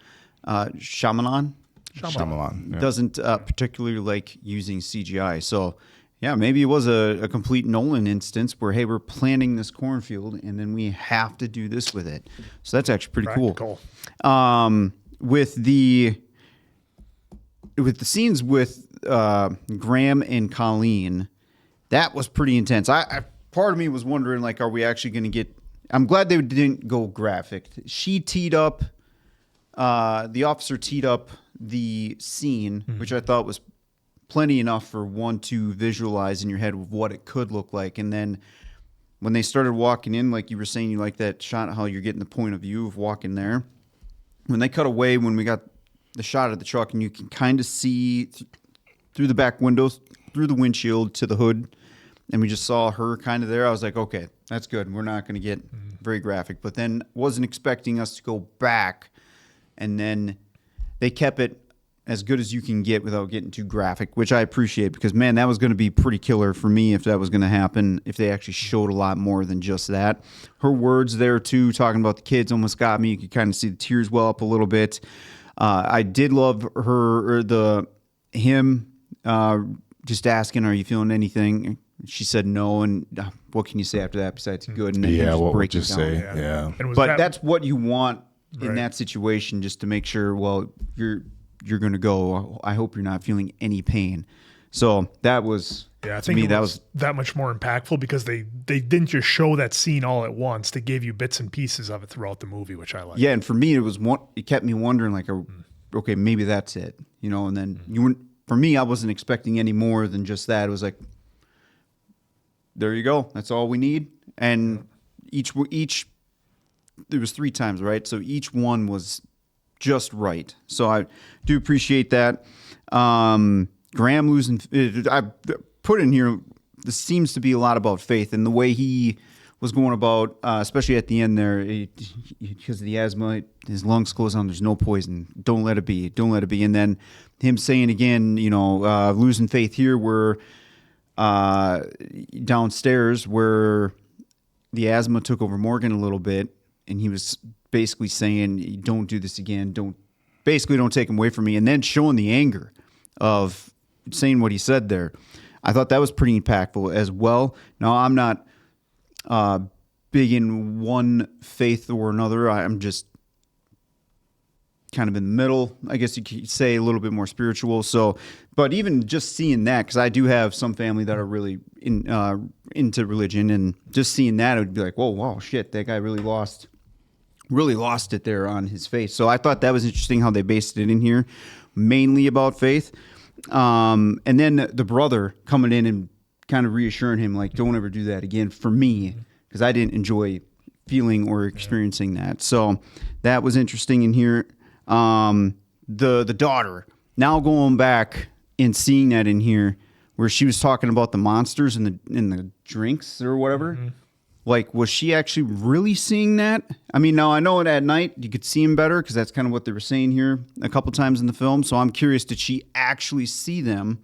doesn't particularly like using CGI. So, yeah, maybe it was a complete Nolan instance where, hey, we're planting this cornfield and then we have to do this with it. So that's actually pretty cool. With the scenes with Graham and Colleen, that was pretty intense. Part of me was wondering, like, are we actually going to get... I'm glad they didn't go graphic. She teed up... the officer teed up the scene, which I thought was plenty enough for one to visualize in your head of what it could look like. And then when they started walking in, like you were saying, you like that shot, how you're getting the point of view of walking there. When they cut away, when we got the shot of the truck, and you can kind of see through the back windows, through the windshield to the hood, and we just saw her kind of there, I was like, okay, that's good. We're not going to get very graphic. But then wasn't expecting us to go back, and then they kept it as good as you can get without getting too graphic, which I appreciate, because, man, that was going to be pretty killer for me if that was going to happen, if they actually showed a lot more than just that. Her words there, too, talking about the kids almost got me. You could kind of see the tears well up a little bit. I did love him just asking, are you feeling anything? She said no, and what can you say after that besides good? And then what would you down. say? Yeah. But that's what you want in that situation, just to make sure, well, you're going to go. I hope you're not feeling any pain. So that was, I think that was that much more impactful, because they didn't just show that scene all at once. They gave you bits and pieces of it throughout the movie, which I like. Yeah, and for me, it kept me wondering, like, okay, maybe that's it, and then for me, I wasn't expecting any more than just that. It was like, there you go. That's all we need. And each there was 3 times, right? So each one was just right. So I do appreciate that. Graham losing, I put in here, this seems to be a lot about faith, and the way he was going about, especially at the end there, because of the asthma, his lungs close down, there's no poison. Don't let it be. Don't let it be. And then him saying again, losing faith here, where downstairs where the asthma took over Morgan a little bit, and he was basically saying, don't do this again. Don't take him away from me. And then showing the anger of saying what he said there. I thought that was pretty impactful as well. Now, I'm not big in one faith or another. I'm just kind of in the middle, I guess you could say, a little bit more spiritual. So, but even just seeing that, because I do have some family that are really into religion, and just seeing that, it would be like, whoa, wow, shit, that guy really lost it there on his faith. So I thought that was interesting how they based it in here, mainly about faith. And then the brother coming in and kind of reassuring him, like, don't ever do that again for me, because I didn't enjoy feeling or experiencing that. So that was interesting in here. The daughter, now going back and seeing that in here, where she was talking about the monsters in the drinks or whatever. Like, was she actually really seeing that? I mean, now I know it at night you could see them better, because that's kind of what they were saying here a couple times in the film. So I'm curious, did she actually see them?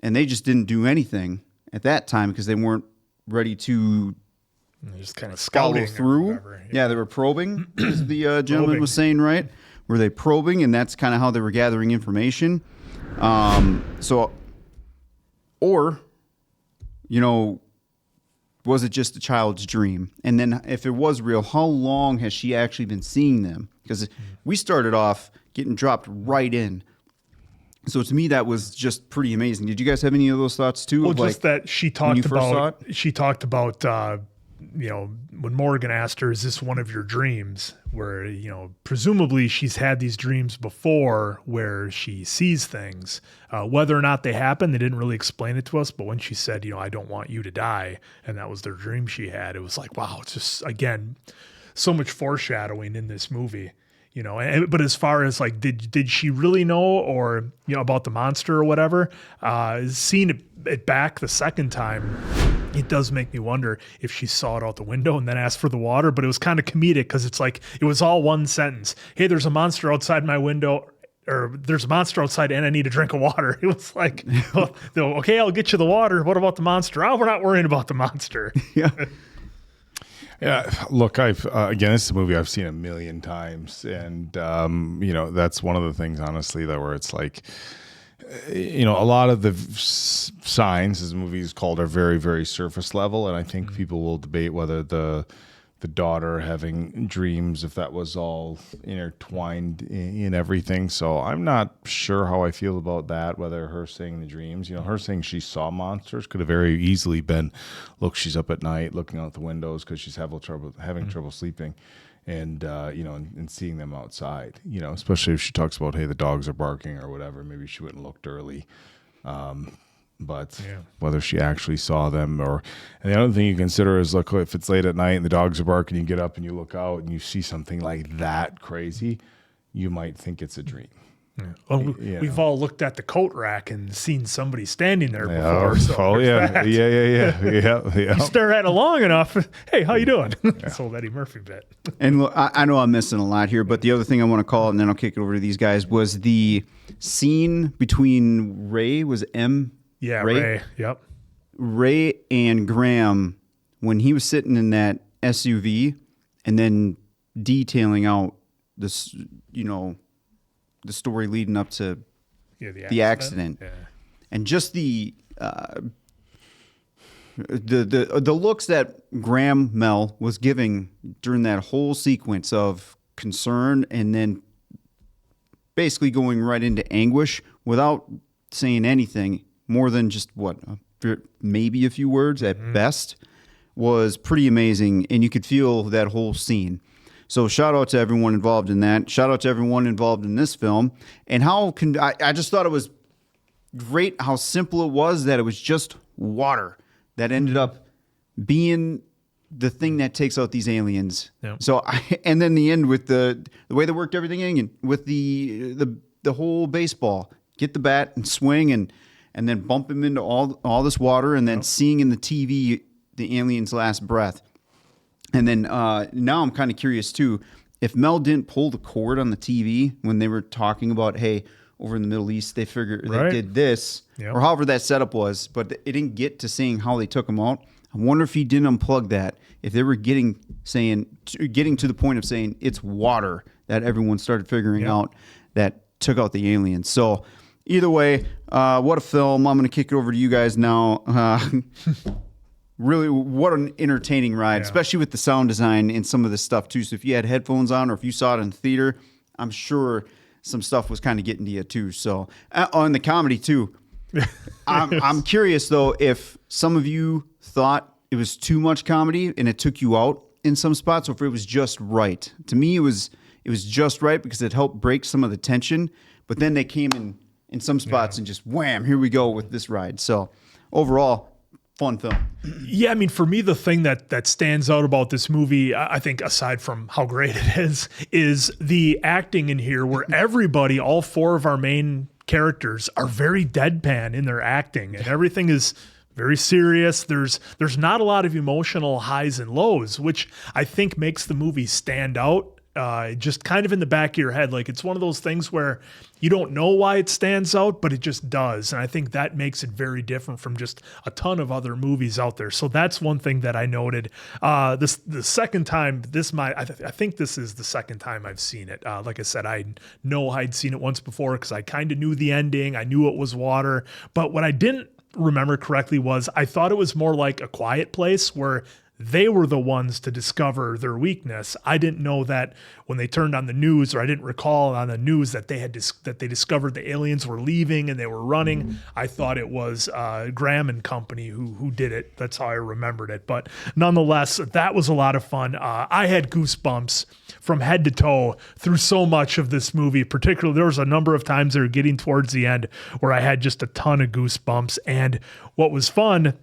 And they just didn't do anything at that time because they weren't ready to just kind of follow through. Yeah, they were probing, as the gentleman was saying, right? Were they probing? And that's kind of how they were gathering information. Or, was it just a child's dream? And then if it was real, how long has she actually been seeing them? Because we started off getting dropped right in. So to me, that was just pretty amazing. Did you guys have any of those thoughts too? Well, just that she talked about, when Morgan asked her, is this one of your dreams? Where, presumably she's had these dreams before where she sees things. Whether or not they happen, they didn't really explain it to us. But when she said, I don't want you to die, and that was their dream she had, it was like, wow, it's just, again, so much foreshadowing in this movie. But as far as like, did she really know, or, about the monster or whatever, seeing it back the second time, it does make me wonder if she saw it out the window and then asked for the water. But it was kind of comedic, because it's like, it was all one sentence. Hey, there's a monster outside my window, or there's a monster outside and I need a drink of water. It was like, well, okay, I'll get you the water. What about the monster? Oh, we're not worrying about the monster. Yeah. Yeah, look, again, this is a movie I've seen a million times, and that's one of the things, honestly, that where it's like, a lot of the signs, as the movie is called, are very, very surface level, and I think people will debate whether the daughter having dreams, if that was all intertwined in everything. So I'm not sure how I feel about that, whether her saying the dreams, her saying she saw monsters could have very easily been, look, she's up at night looking out the windows because she's having trouble sleeping, and and seeing them outside, especially if she talks about, hey, the dogs are barking or whatever, maybe she wouldn't looked early. But whether she actually saw them, and the other thing you consider is, look, if it's late at night and the dogs are barking, you get up and you look out and you see something like that crazy, you might think it's a dream. Yeah. Well, we've all looked at the coat rack and seen somebody standing there before. Yeah. You stare at it long enough. Hey, how you doing? That's old Eddie Murphy bit. And look, I know I'm missing a lot here, but the other thing I want to call it, and then I'll kick it over to these guys, was the scene between Ray, was M? Yeah, Ray. Yep. Ray and Graham, when he was sitting in that SUV and then detailing out this, the story leading up to the accident. Yeah. And just the looks that Graham Mel was giving during that whole sequence of concern, and then basically going right into anguish without saying anything more than just maybe a few words at best, was pretty amazing. And you could feel that whole scene. So shout out to everyone involved in that. Shout out to everyone involved in this film. And I just thought it was great how simple it was, that it was just water that ended up being the thing that takes out these aliens. Yep. So and then the end with the way they worked everything in, with the whole baseball, get the bat and swing and then bump him into all this water, and then seeing in the TV the alien's last breath. And then now I'm kind of curious too, if Mel didn't pull the cord on the TV when they were talking about, hey, over in the Middle East, they figured they did this, or however that setup was, but it didn't get to seeing how they took them out. I wonder if he didn't unplug that, if they were getting to the point of saying it's water that everyone started figuring out that took out the aliens. So either way, what a film. I'm going to kick it over to you guys now. really, what an entertaining ride, especially with the sound design and some of this stuff too. So if you had headphones on or if you saw it in the theater, I'm sure some stuff was kind of getting to you too. So on the comedy too, I'm curious though if some of you thought it was too much comedy and it took you out in some spots, or if it was just right. To me, it was just right because it helped break some of the tension. But then they came in some spots and just wham, here we go with this ride. So overall, fun film. Yeah, I mean, for me, the thing that stands out about this movie, I think, aside from how great it is the acting in here, where everybody, all four of our main characters, are very deadpan in their acting, and everything is very serious. There's not a lot of emotional highs and lows, which I think makes the movie stand out. Just kind of in the back of your head. Like, it's one of those things where you don't know why it stands out, but it just does. And I think that makes it very different from just a ton of other movies out there. So that's one thing that I noted. The second time, I think this is the second time I've seen it. Like I said, I know I'd seen it once before because I kind of knew the ending. I knew it was water. But what I didn't remember correctly was I thought it was more like A Quiet Place, where they were the ones to discover their weakness. I didn't know that when they turned on the news, or I didn't recall on the news that they discovered the aliens were leaving and they were running. I thought it was Graham and company who did it. That's how I remembered it. But nonetheless, that was a lot of fun. I had goosebumps from head to toe through so much of this movie. Particularly, there was a number of times they were getting towards the end where I had just a ton of goosebumps. And what was fun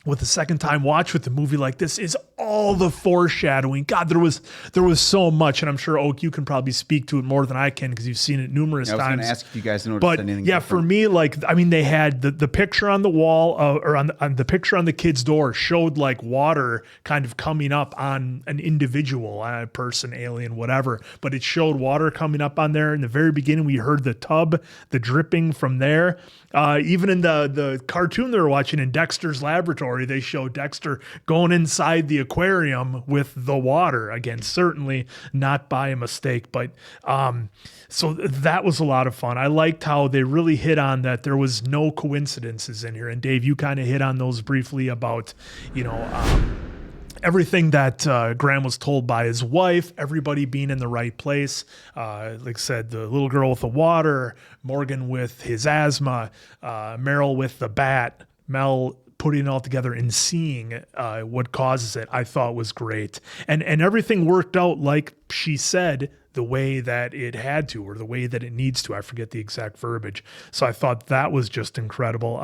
with the second time watch with the movie like this is all the foreshadowing. God, there was so much, and I'm sure, Oak, you can probably speak to it more than I can because you've seen it numerous times. I was going to ask if you guys noticed but anything yeah, different. for me, like, I mean, they had the picture on the wall, or on the picture on the kid's door showed like water kind of coming up on an individual, person, alien, whatever, but it showed water coming up on there. In the very beginning, we heard the tub, the dripping from there. Even in the cartoon they were watching in Dexter's Laboratory, they show Dexter going inside the aquarium with the water. Again, certainly not by a mistake, but so that was a lot of fun. I liked how they really hit on that there was no coincidences in here. And Dave, you kind of hit on those briefly about, everything that Graham was told by his wife, everybody being in the right place. Like I said, the little girl with the water, Morgan with his asthma, Meryl with the bat, Mel putting it all together and seeing what causes it, I thought was great. And everything worked out like she said, the way that it had to, or the way that it needs to. I forget the exact verbiage. So I thought that was just incredible.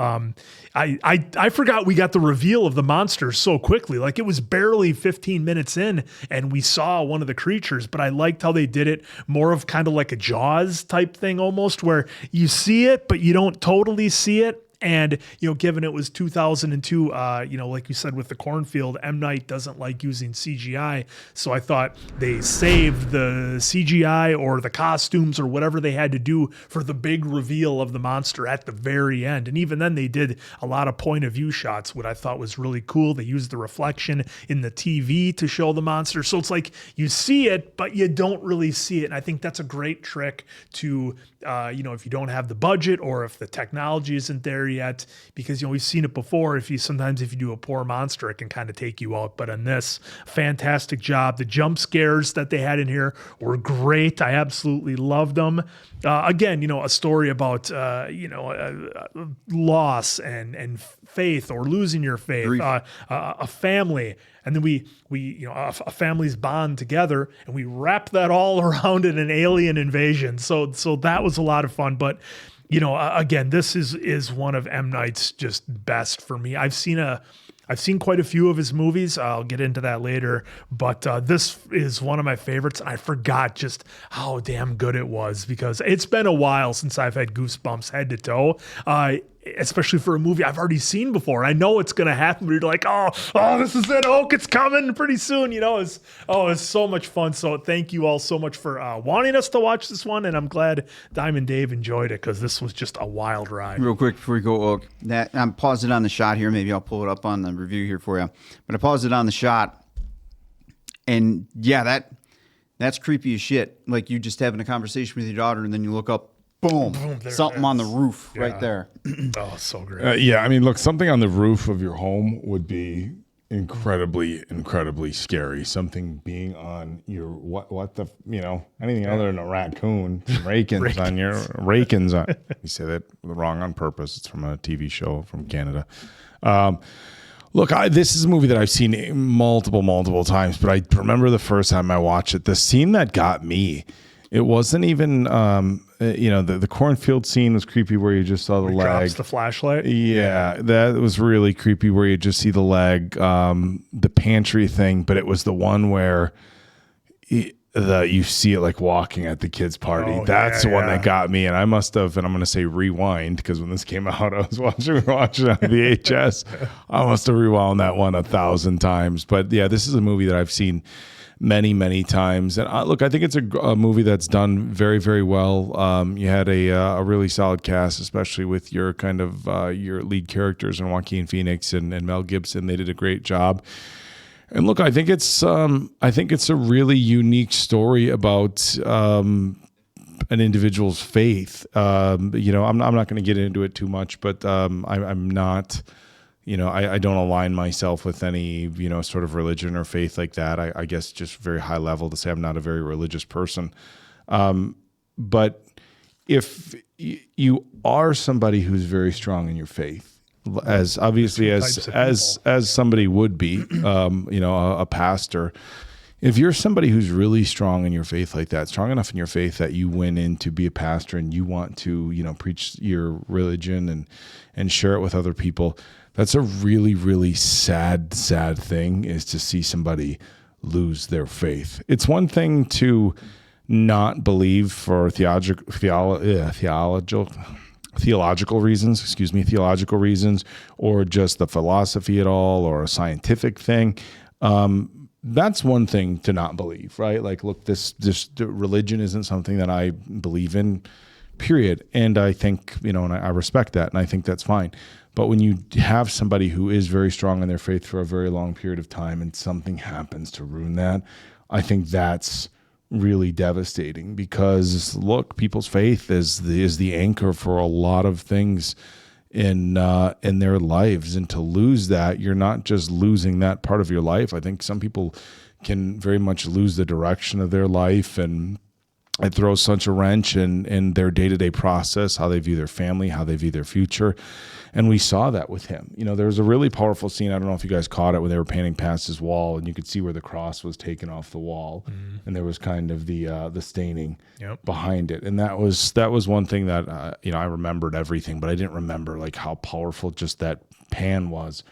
I forgot we got the reveal of the monster so quickly. Like, it was barely 15 minutes in and we saw one of the creatures, but I liked how they did it more of kind of like a Jaws type thing almost, where you see it, but you don't totally see it. And, given it was 2002, like you said with the cornfield, M. Night doesn't like using CGI. So I thought they saved the CGI or the costumes or whatever they had to do for the big reveal of the monster at the very end. And even then they did a lot of point of view shots, what I thought was really cool. They used the reflection in the TV to show the monster. So it's like you see it, but you don't really see it. And I think that's a great trick to, if you don't have the budget or if the technology isn't there yet, because we've seen it before. If you do a poor monster, it can kind of take you out. But on this, fantastic job. The jump scares that they had in here were great. I absolutely loved them. Again, a story about loss and faith, or losing your faith, a family. And then a family's bond together, and we wrap that all around in an alien invasion. So that was a lot of fun. But again, this is one of M. Night's just best for me. I've seen quite a few of his movies. I'll get into that later, but this is one of my favorites. I forgot just how damn good it was, because it's been a while since I've had goosebumps head to toe. Especially for a movie I've already seen before. I know it's going to happen, but you're like, oh, this is it. Oh, it's coming pretty soon. It's so much fun. So thank you all so much for wanting us to watch this one. And I'm glad Diamond Dave enjoyed it, because this was just a wild ride. Real quick before we go, Oak, I'm paused it on the shot here. Maybe I'll pull it up on the review here for you. But I paused it on the shot. And yeah, that's creepy as shit. Like, you just having a conversation with your daughter and then you look up, boom, something on the roof right there. Oh, so great. Look, something on the roof of your home would be incredibly scary. Something being on your anything other than a raccoon, rakins on your rakins on. You say that wrong on purpose. It's from a TV show from Canada. Look, this is a movie that I've seen multiple times, but I remember the first time I watched it. The scene that got me, it wasn't even the cornfield scene was creepy where you just saw the leg. Drops the flashlight. Yeah, that was really creepy where you just see the leg. The pantry thing, but it was the one where you see it like walking at the kids' party. That's the one that got me, and I must have. And I'm going to say rewind because when this came out, I was watching it on VHS. I must have rewound that one 1,000 times. But yeah, this is a movie that I've seen many times. And look, I think it's a movie that's done very well. You had a really solid cast, especially with your kind of your lead characters and Joaquin Phoenix and Mel Gibson. They did a great job. And look, I think it's a really unique story about an individual's faith. I'm not going to get into it too much, but I'm not. I don't align myself with any, sort of religion or faith like that. I guess just very high level to say I'm not a very religious person. But if you are somebody who's very strong in your faith, as obviously as somebody would be, a pastor, if you're somebody who's really strong in your faith like that, strong enough in your faith that you went in to be a pastor and you want to, preach your religion and share it with other people, that's a really sad thing, is to see somebody lose their faith. It's one thing to not believe for theological reasons, or just the philosophy at all, or a scientific thing. That's one thing to not believe, right? Like, look, this religion isn't something that I believe in, period. And I think, and I respect that, and I think that's fine. But when you have somebody who is very strong in their faith for a very long period of time and something happens to ruin that, I think that's really devastating, because look, people's faith is the anchor for a lot of things in their lives, and to lose that, you're not just losing that part of your life. I think some people can very much lose the direction of their life, and it throws such a wrench in their day-to-day process, how they view their family, how they view their future. And we saw that with him. There was a really powerful scene. I don't know if you guys caught it, when they were panning past his wall, and you could see where the cross was taken off the wall, and there was kind of the staining behind it. And that was one thing that I remembered everything, but I didn't remember like how powerful just that pan was,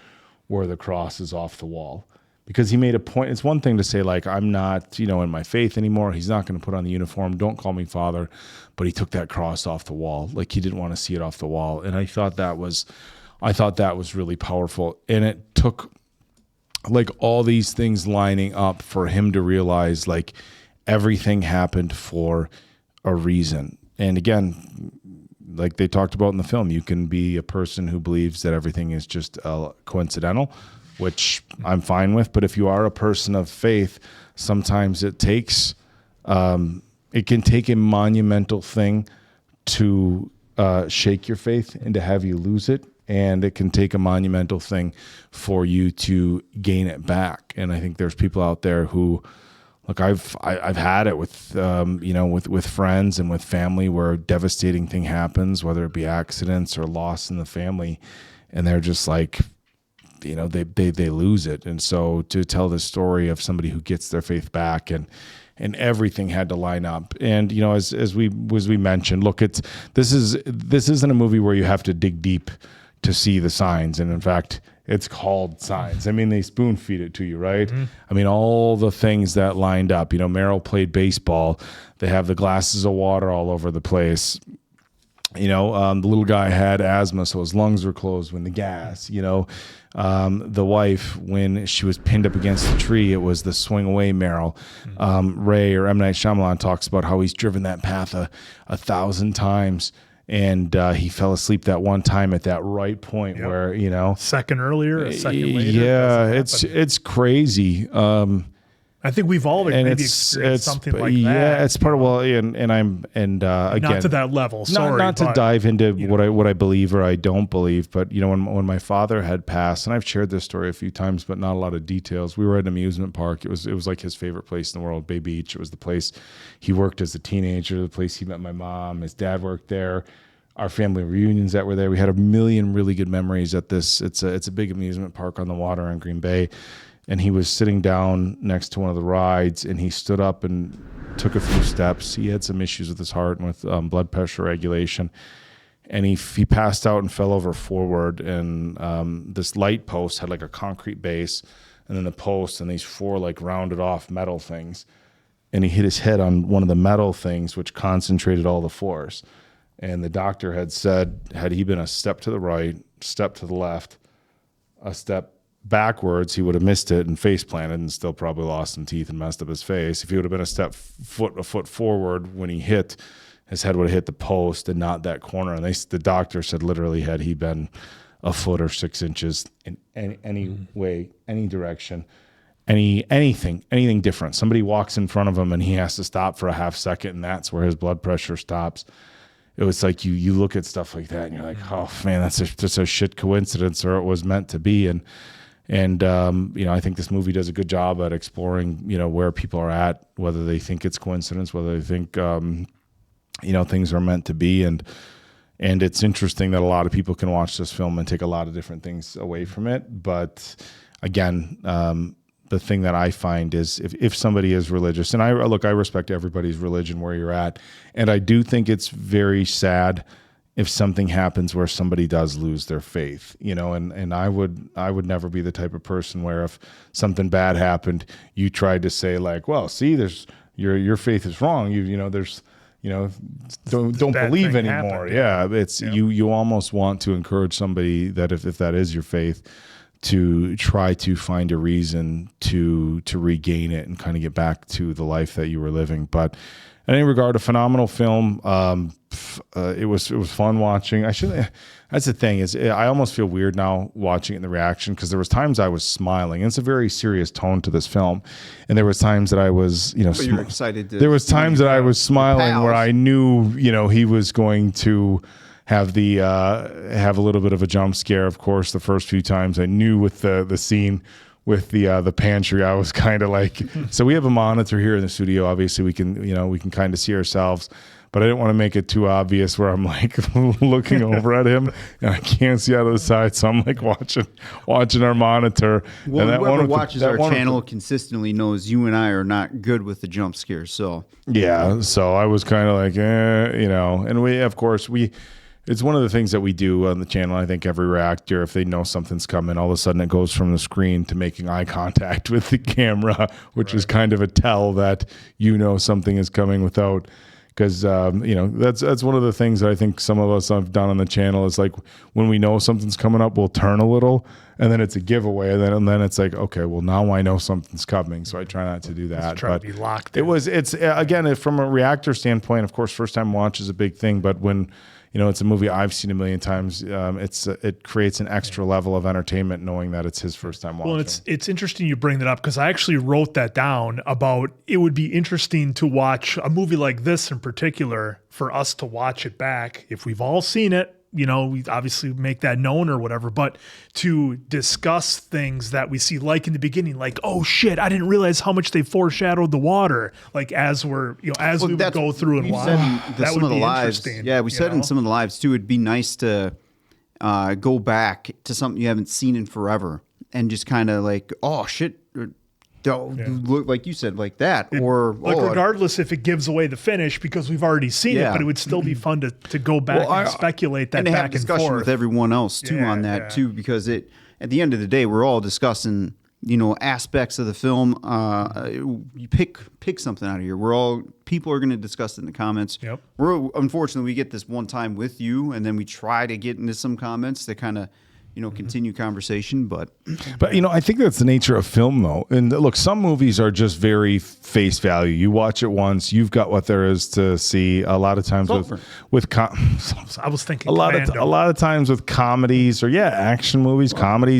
where the cross is off the wall. Because he made a point. It's one thing to say, like, I'm not, in my faith anymore. He's not going to put on the uniform. Don't call me father. But he took that cross off the wall. Like, he didn't want to see it off the wall. And I thought that was really powerful. And it took, like, all these things lining up for him to realize, like, everything happened for a reason. And again, like they talked about in the film, you can be a person who believes that everything is just coincidental, which I'm fine with. But if you are a person of faith, sometimes it takes, it can take a monumental thing to shake your faith and to have you lose it. And it can take a monumental thing for you to gain it back. And I think there's people out there who, look, I've had it with, with friends and with family, where a devastating thing happens, whether it be accidents or loss in the family, and they're just like, they lose it. And so to tell this story of somebody who gets their faith back, and everything had to line up. And as we mentioned, look, this isn't a movie where you have to dig deep to see the signs. And in fact, it's called Signs. I mean, they spoon feed it to you, right? Mm-hmm. I mean, all the things that lined up. Meryl played baseball. They have the glasses of water all over the place. The little guy had asthma, so his lungs were closed when the gas. The wife, when she was pinned up against the tree, it was the swing away Meryl. Ray, or M. Night Shyamalan, talks about how he's driven that path 1,000 times. And he fell asleep that one time at that right point where, second earlier, a second later. Yeah, it's crazy. I think we've all maybe experienced something like that. Yeah, it's part of again, not to that level. Sorry, not to dive into what I believe or I don't believe, but when my father had passed, and I've shared this story a few times, but not a lot of details. We were at an amusement park. It was like his favorite place in the world, Bay Beach. It was the place he worked as a teenager, the place he met my mom. His dad worked there. Our family reunions that were there. We had a million really good memories at this. It's a big amusement park on the water in Green Bay. And he was sitting down next to one of the rides, and he stood up and took a few steps. He had some issues with his heart and with blood pressure regulation. And he passed out and fell over forward. And this light post had like a concrete base, and then the post and these 4 like rounded off metal things. And he hit his head on one of the metal things, which concentrated all the force. And the doctor had said, had he been a step to the right, step to the left, a step backwards, he would have missed it and face planted and still probably lost some teeth and messed up his face. If he would have been a foot forward when he hit, his head would have hit the post and not that corner. And the doctor said literally, had he been a foot or 6 inches in any way, any direction, anything different. Somebody walks in front of him and he has to stop for a half second, and that's where his blood pressure stops. It was like you look at stuff like that and you're like, oh man, that's just a shit coincidence, or it was meant to be. And I think this movie does a good job at exploring, where people are at, whether they think it's coincidence, whether they think, things are meant to be. And it's interesting that a lot of people can watch this film and take a lot of different things away from it. But again, the thing that I find is if somebody is religious, and I respect everybody's religion where you're at. And I do think it's very sad if something happens where somebody does lose their faith, and I would never be the type of person where if something bad happened, you tried to say like, well, see, your faith is wrong. Don't believe anymore. Happened. Yeah. It's you almost want to encourage somebody that if that is your faith, to try to find a reason to regain it and kind of get back to the life that you were living. But in any regard, a phenomenal film. It was fun watching. That's the thing is I almost feel weird now watching it in the reaction, because there was times I was smiling. And it's a very serious tone to this film, and there was times that I was you're excited. There was times that I was smiling where I knew he was going to have have a little bit of a jump scare. Of course, the first few times I knew with the scene with the pantry, I was kind of like, so we have a monitor here in the studio. Obviously we can kind of see ourselves, but I didn't want to make it too obvious where I'm like looking over at him and I can't see out of the side. So I'm like watching our monitor. Well, and whoever watches our channel consistently knows you and I are not good with the jump scares. So yeah, so I was kind of like, and we, of course, it's one of the things that we do on the channel. I think every reactor, if they know something's coming, all of a sudden it goes from the screen to making eye contact with the camera, which is kind of a tell that something is coming without. Because that's one of the things that I think some of us have done on the channel is like when we know something's coming up, we'll turn a little, and then it's a giveaway, and then it's like, okay, well now I know something's coming, so I try not to do that. Try to be locked. It's again from a reactor standpoint, of course, first time watch is a big thing, but when it's a movie I've seen a million times. It creates an extra level of entertainment knowing that it's his first time watching. Well, it's interesting you bring that up, because I actually wrote that down about it would be interesting to watch a movie like this in particular, for us to watch it back if we've all seen it. We obviously make that known or whatever, but to discuss things that we see, like in the beginning, like, oh shit, I didn't realize how much they foreshadowed the water. Like as we would go through and watch, that would be interesting. Yeah, we said in some of the lives too, it'd be nice to go back to something you haven't seen in forever and just kind of like, oh shit, look like you said, like that, or regardless if it gives away the finish, because we've already seen it, but it would still be fun to go back and speculate that and back have discussion and forth with everyone else too on that too, because at the end of the day, we're all discussing aspects of the film. You pick something out of here. People are going to discuss it in the comments. Yep. Unfortunately, we get this one time with you, and then we try to get into some comments that kind of continue conversation. But I think that's the nature of film, though. And look, some movies are just very face value. You watch it once, you've got what there is to see. A lot of times I was thinking a lot of times with comedies or action movies,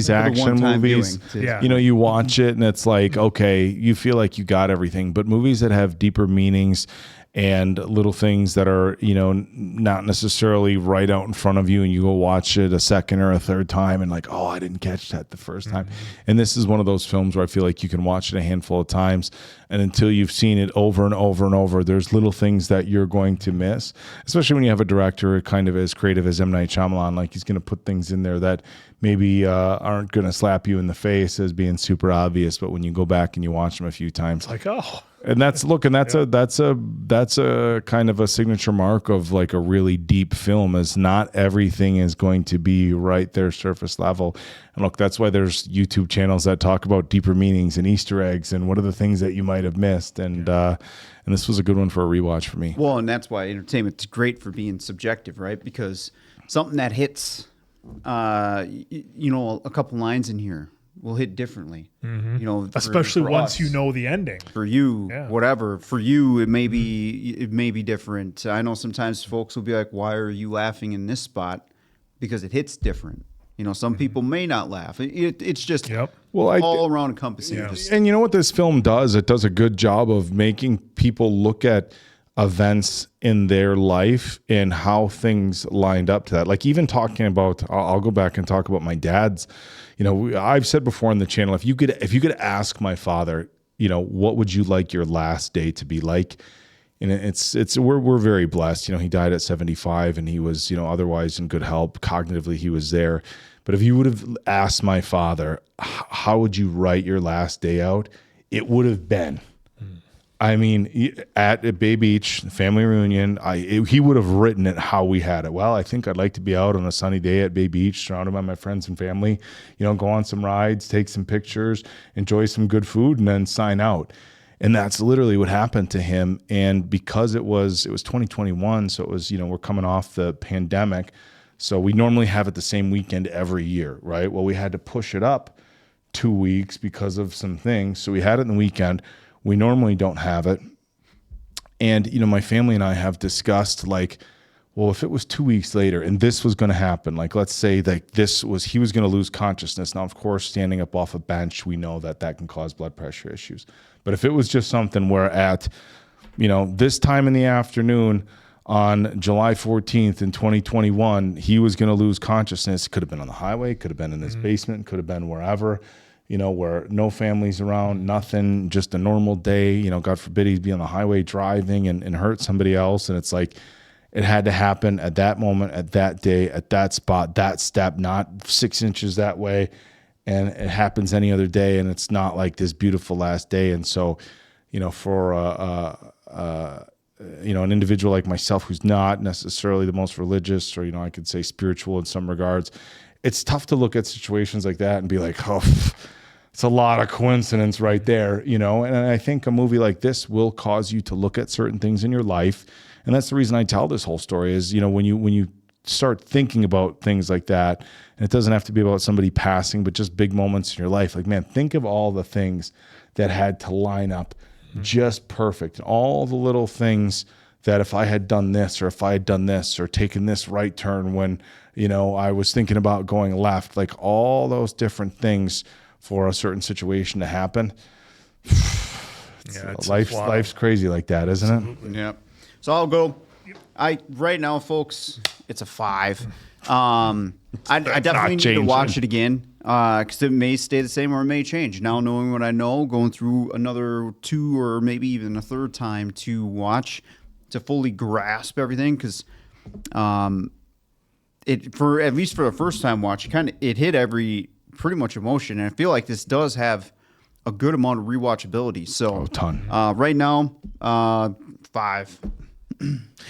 action movies. You watch it and it's like, okay, you feel like you got everything. But movies that have deeper meanings and little things that are, not necessarily right out in front of you, and you go watch it a second or a third time and like, oh, I didn't catch that the first time. And this is one of those films where I feel like you can watch it a handful of times, and until you've seen it over and over and over, there's little things that you're going to miss, especially when you have a director kind of as creative as M. Night Shyamalan. Like, he's going to put things in there that maybe aren't going to slap you in the face as being super obvious, but when you go back and you watch them a few times, it's like, oh. And that's a kind of a signature mark of like a really deep film, is not everything is going to be right there surface level. And look, that's why there's YouTube channels that talk about deeper meanings and Easter eggs and what are the things that you might have missed. And this was a good one for a rewatch for me. Well, and that's why entertainment's great for being subjective, right? Because something that hits, a couple lines in here will hit differently. Especially once us, you know the ending. For you, whatever. For you, it may be different. I know sometimes folks will be like, "Why are you laughing in this spot?" Because it hits different. Some people may not laugh. It's just all around encompassing. And you know what this film does? It does a good job of making people look at events in their life and how things lined up to that. Like, even talking about, I'll go back and talk about my dad's. I've said before on the channel, if you could ask my father, what would you like your last day to be like? And we're very blessed. He died at 75 and he was, otherwise in good health. Cognitively, he was there. But if you would have asked my father, how would you write your last day out? It would have been, at Bay Beach, family reunion, he would have written it how we had it. Well, I think I'd like to be out on a sunny day at Bay Beach, surrounded by my friends and family, go on some rides, take some pictures, enjoy some good food, and then sign out. And that's literally what happened to him. And because it was 2021, so it was, we're coming off the pandemic. So we normally have it the same weekend every year, right? Well, we had to push it up 2 weeks because of some things. So we had it in the weekend. We normally don't have it. And, my family and I have discussed, like, well, if it was 2 weeks later and this was going to happen, like, let's say that he was going to lose consciousness. Now, of course, standing up off a bench, we know that can cause blood pressure issues. But if it was just something where at, this time in the afternoon on July 14th in 2021, he was going to lose consciousness, could have been on the highway, could have been in his basement, could have been wherever, where no family's around, nothing, just a normal day, God forbid he'd be on the highway driving and hurt somebody else. And it's like, it had to happen at that moment, at that day, at that spot, that step, not 6 inches that way. And it happens any other day, and it's not like this beautiful last day. And so, for an individual like myself who's not necessarily the most religious, or I could say spiritual in some regards, it's tough to look at situations like that and be like, oh, it's a lot of coincidence right there, And I think a movie like this will cause you to look at certain things in your life, and that's the reason I tell this whole story. Is when you start thinking about things like that, and it doesn't have to be about somebody passing, but just big moments in your life. Like, man, think of all the things that had to line up just perfect, and all the little things that if I had done this, or if I had done this, or taken this right turn when I was thinking about going left, like all those different things for a certain situation to happen. Life's crazy like that, isn't it? Yeah. So I'll go. Right now, folks, it's a 5. I definitely need to watch it again because it may stay the same or it may change. Now, knowing what I know, going through another 2 or maybe even a third time to watch to fully grasp everything, because at least for a first time watch, it hit every pretty much emotion, and I feel like this does have a good amount of rewatchability. So a ton. Right now, 5.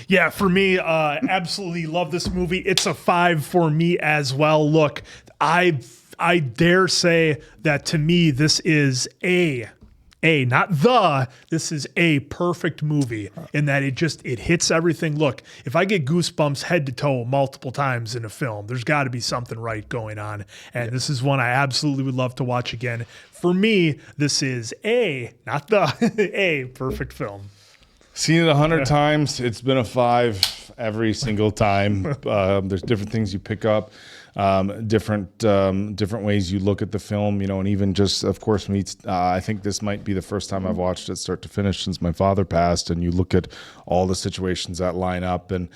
Yeah, for me, absolutely love this movie. It's a 5 for me as well. Look, I dare say that to me, this is a This is a perfect movie in that it hits everything. Look, if I get goosebumps head to toe multiple times in a film, there's got to be something right going on. And this is one I absolutely would love to watch again. For me, this is a perfect film. Seen it 100 times. It's been a 5 every single time. There's different things you pick up, different ways you look at the film, and even just, of course, I think this might be the first time I've watched it start to finish since my father passed, and you look at all the situations that line up, and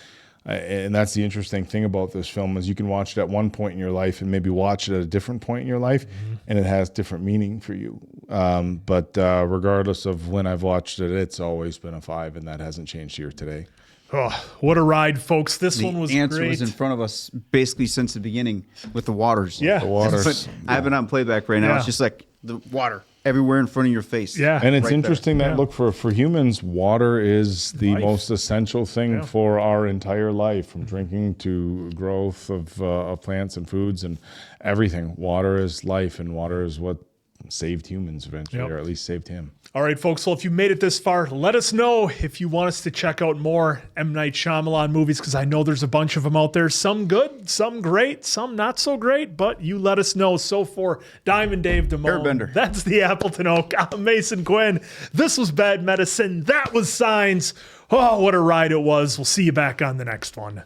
that's the interesting thing about this film is you can watch it at one point in your life and maybe watch it at a different point in your life, and it has different meaning for you. But regardless of when I've watched it, it's always been a 5, and that hasn't changed here today. Oh, what a ride, folks. This one was great. The answer great. was in front of us basically since the beginning with the waters. Yeah. The waters. I have it on playback right now. Yeah. It's just like the water everywhere in front of your face. Yeah. And it's right interesting there. that, look, for humans, water is the most essential thing for our entire life, from drinking to growth of plants and foods and everything. Water is life, and water is what saved humans eventually, or at least saved him. All right, folks. Well, if you made it this far, let us know if you want us to check out more M. Night Shyamalan movies, because I know there's a bunch of them out there. Some good, some great, some not so great, but you let us know. So for Diamond Dave Damone, Airbender. that's the Appleton Oak. I'm Mason Quinn. This was Bad Medicine. That was Signs. Oh, what a ride it was. We'll see you back on the next one.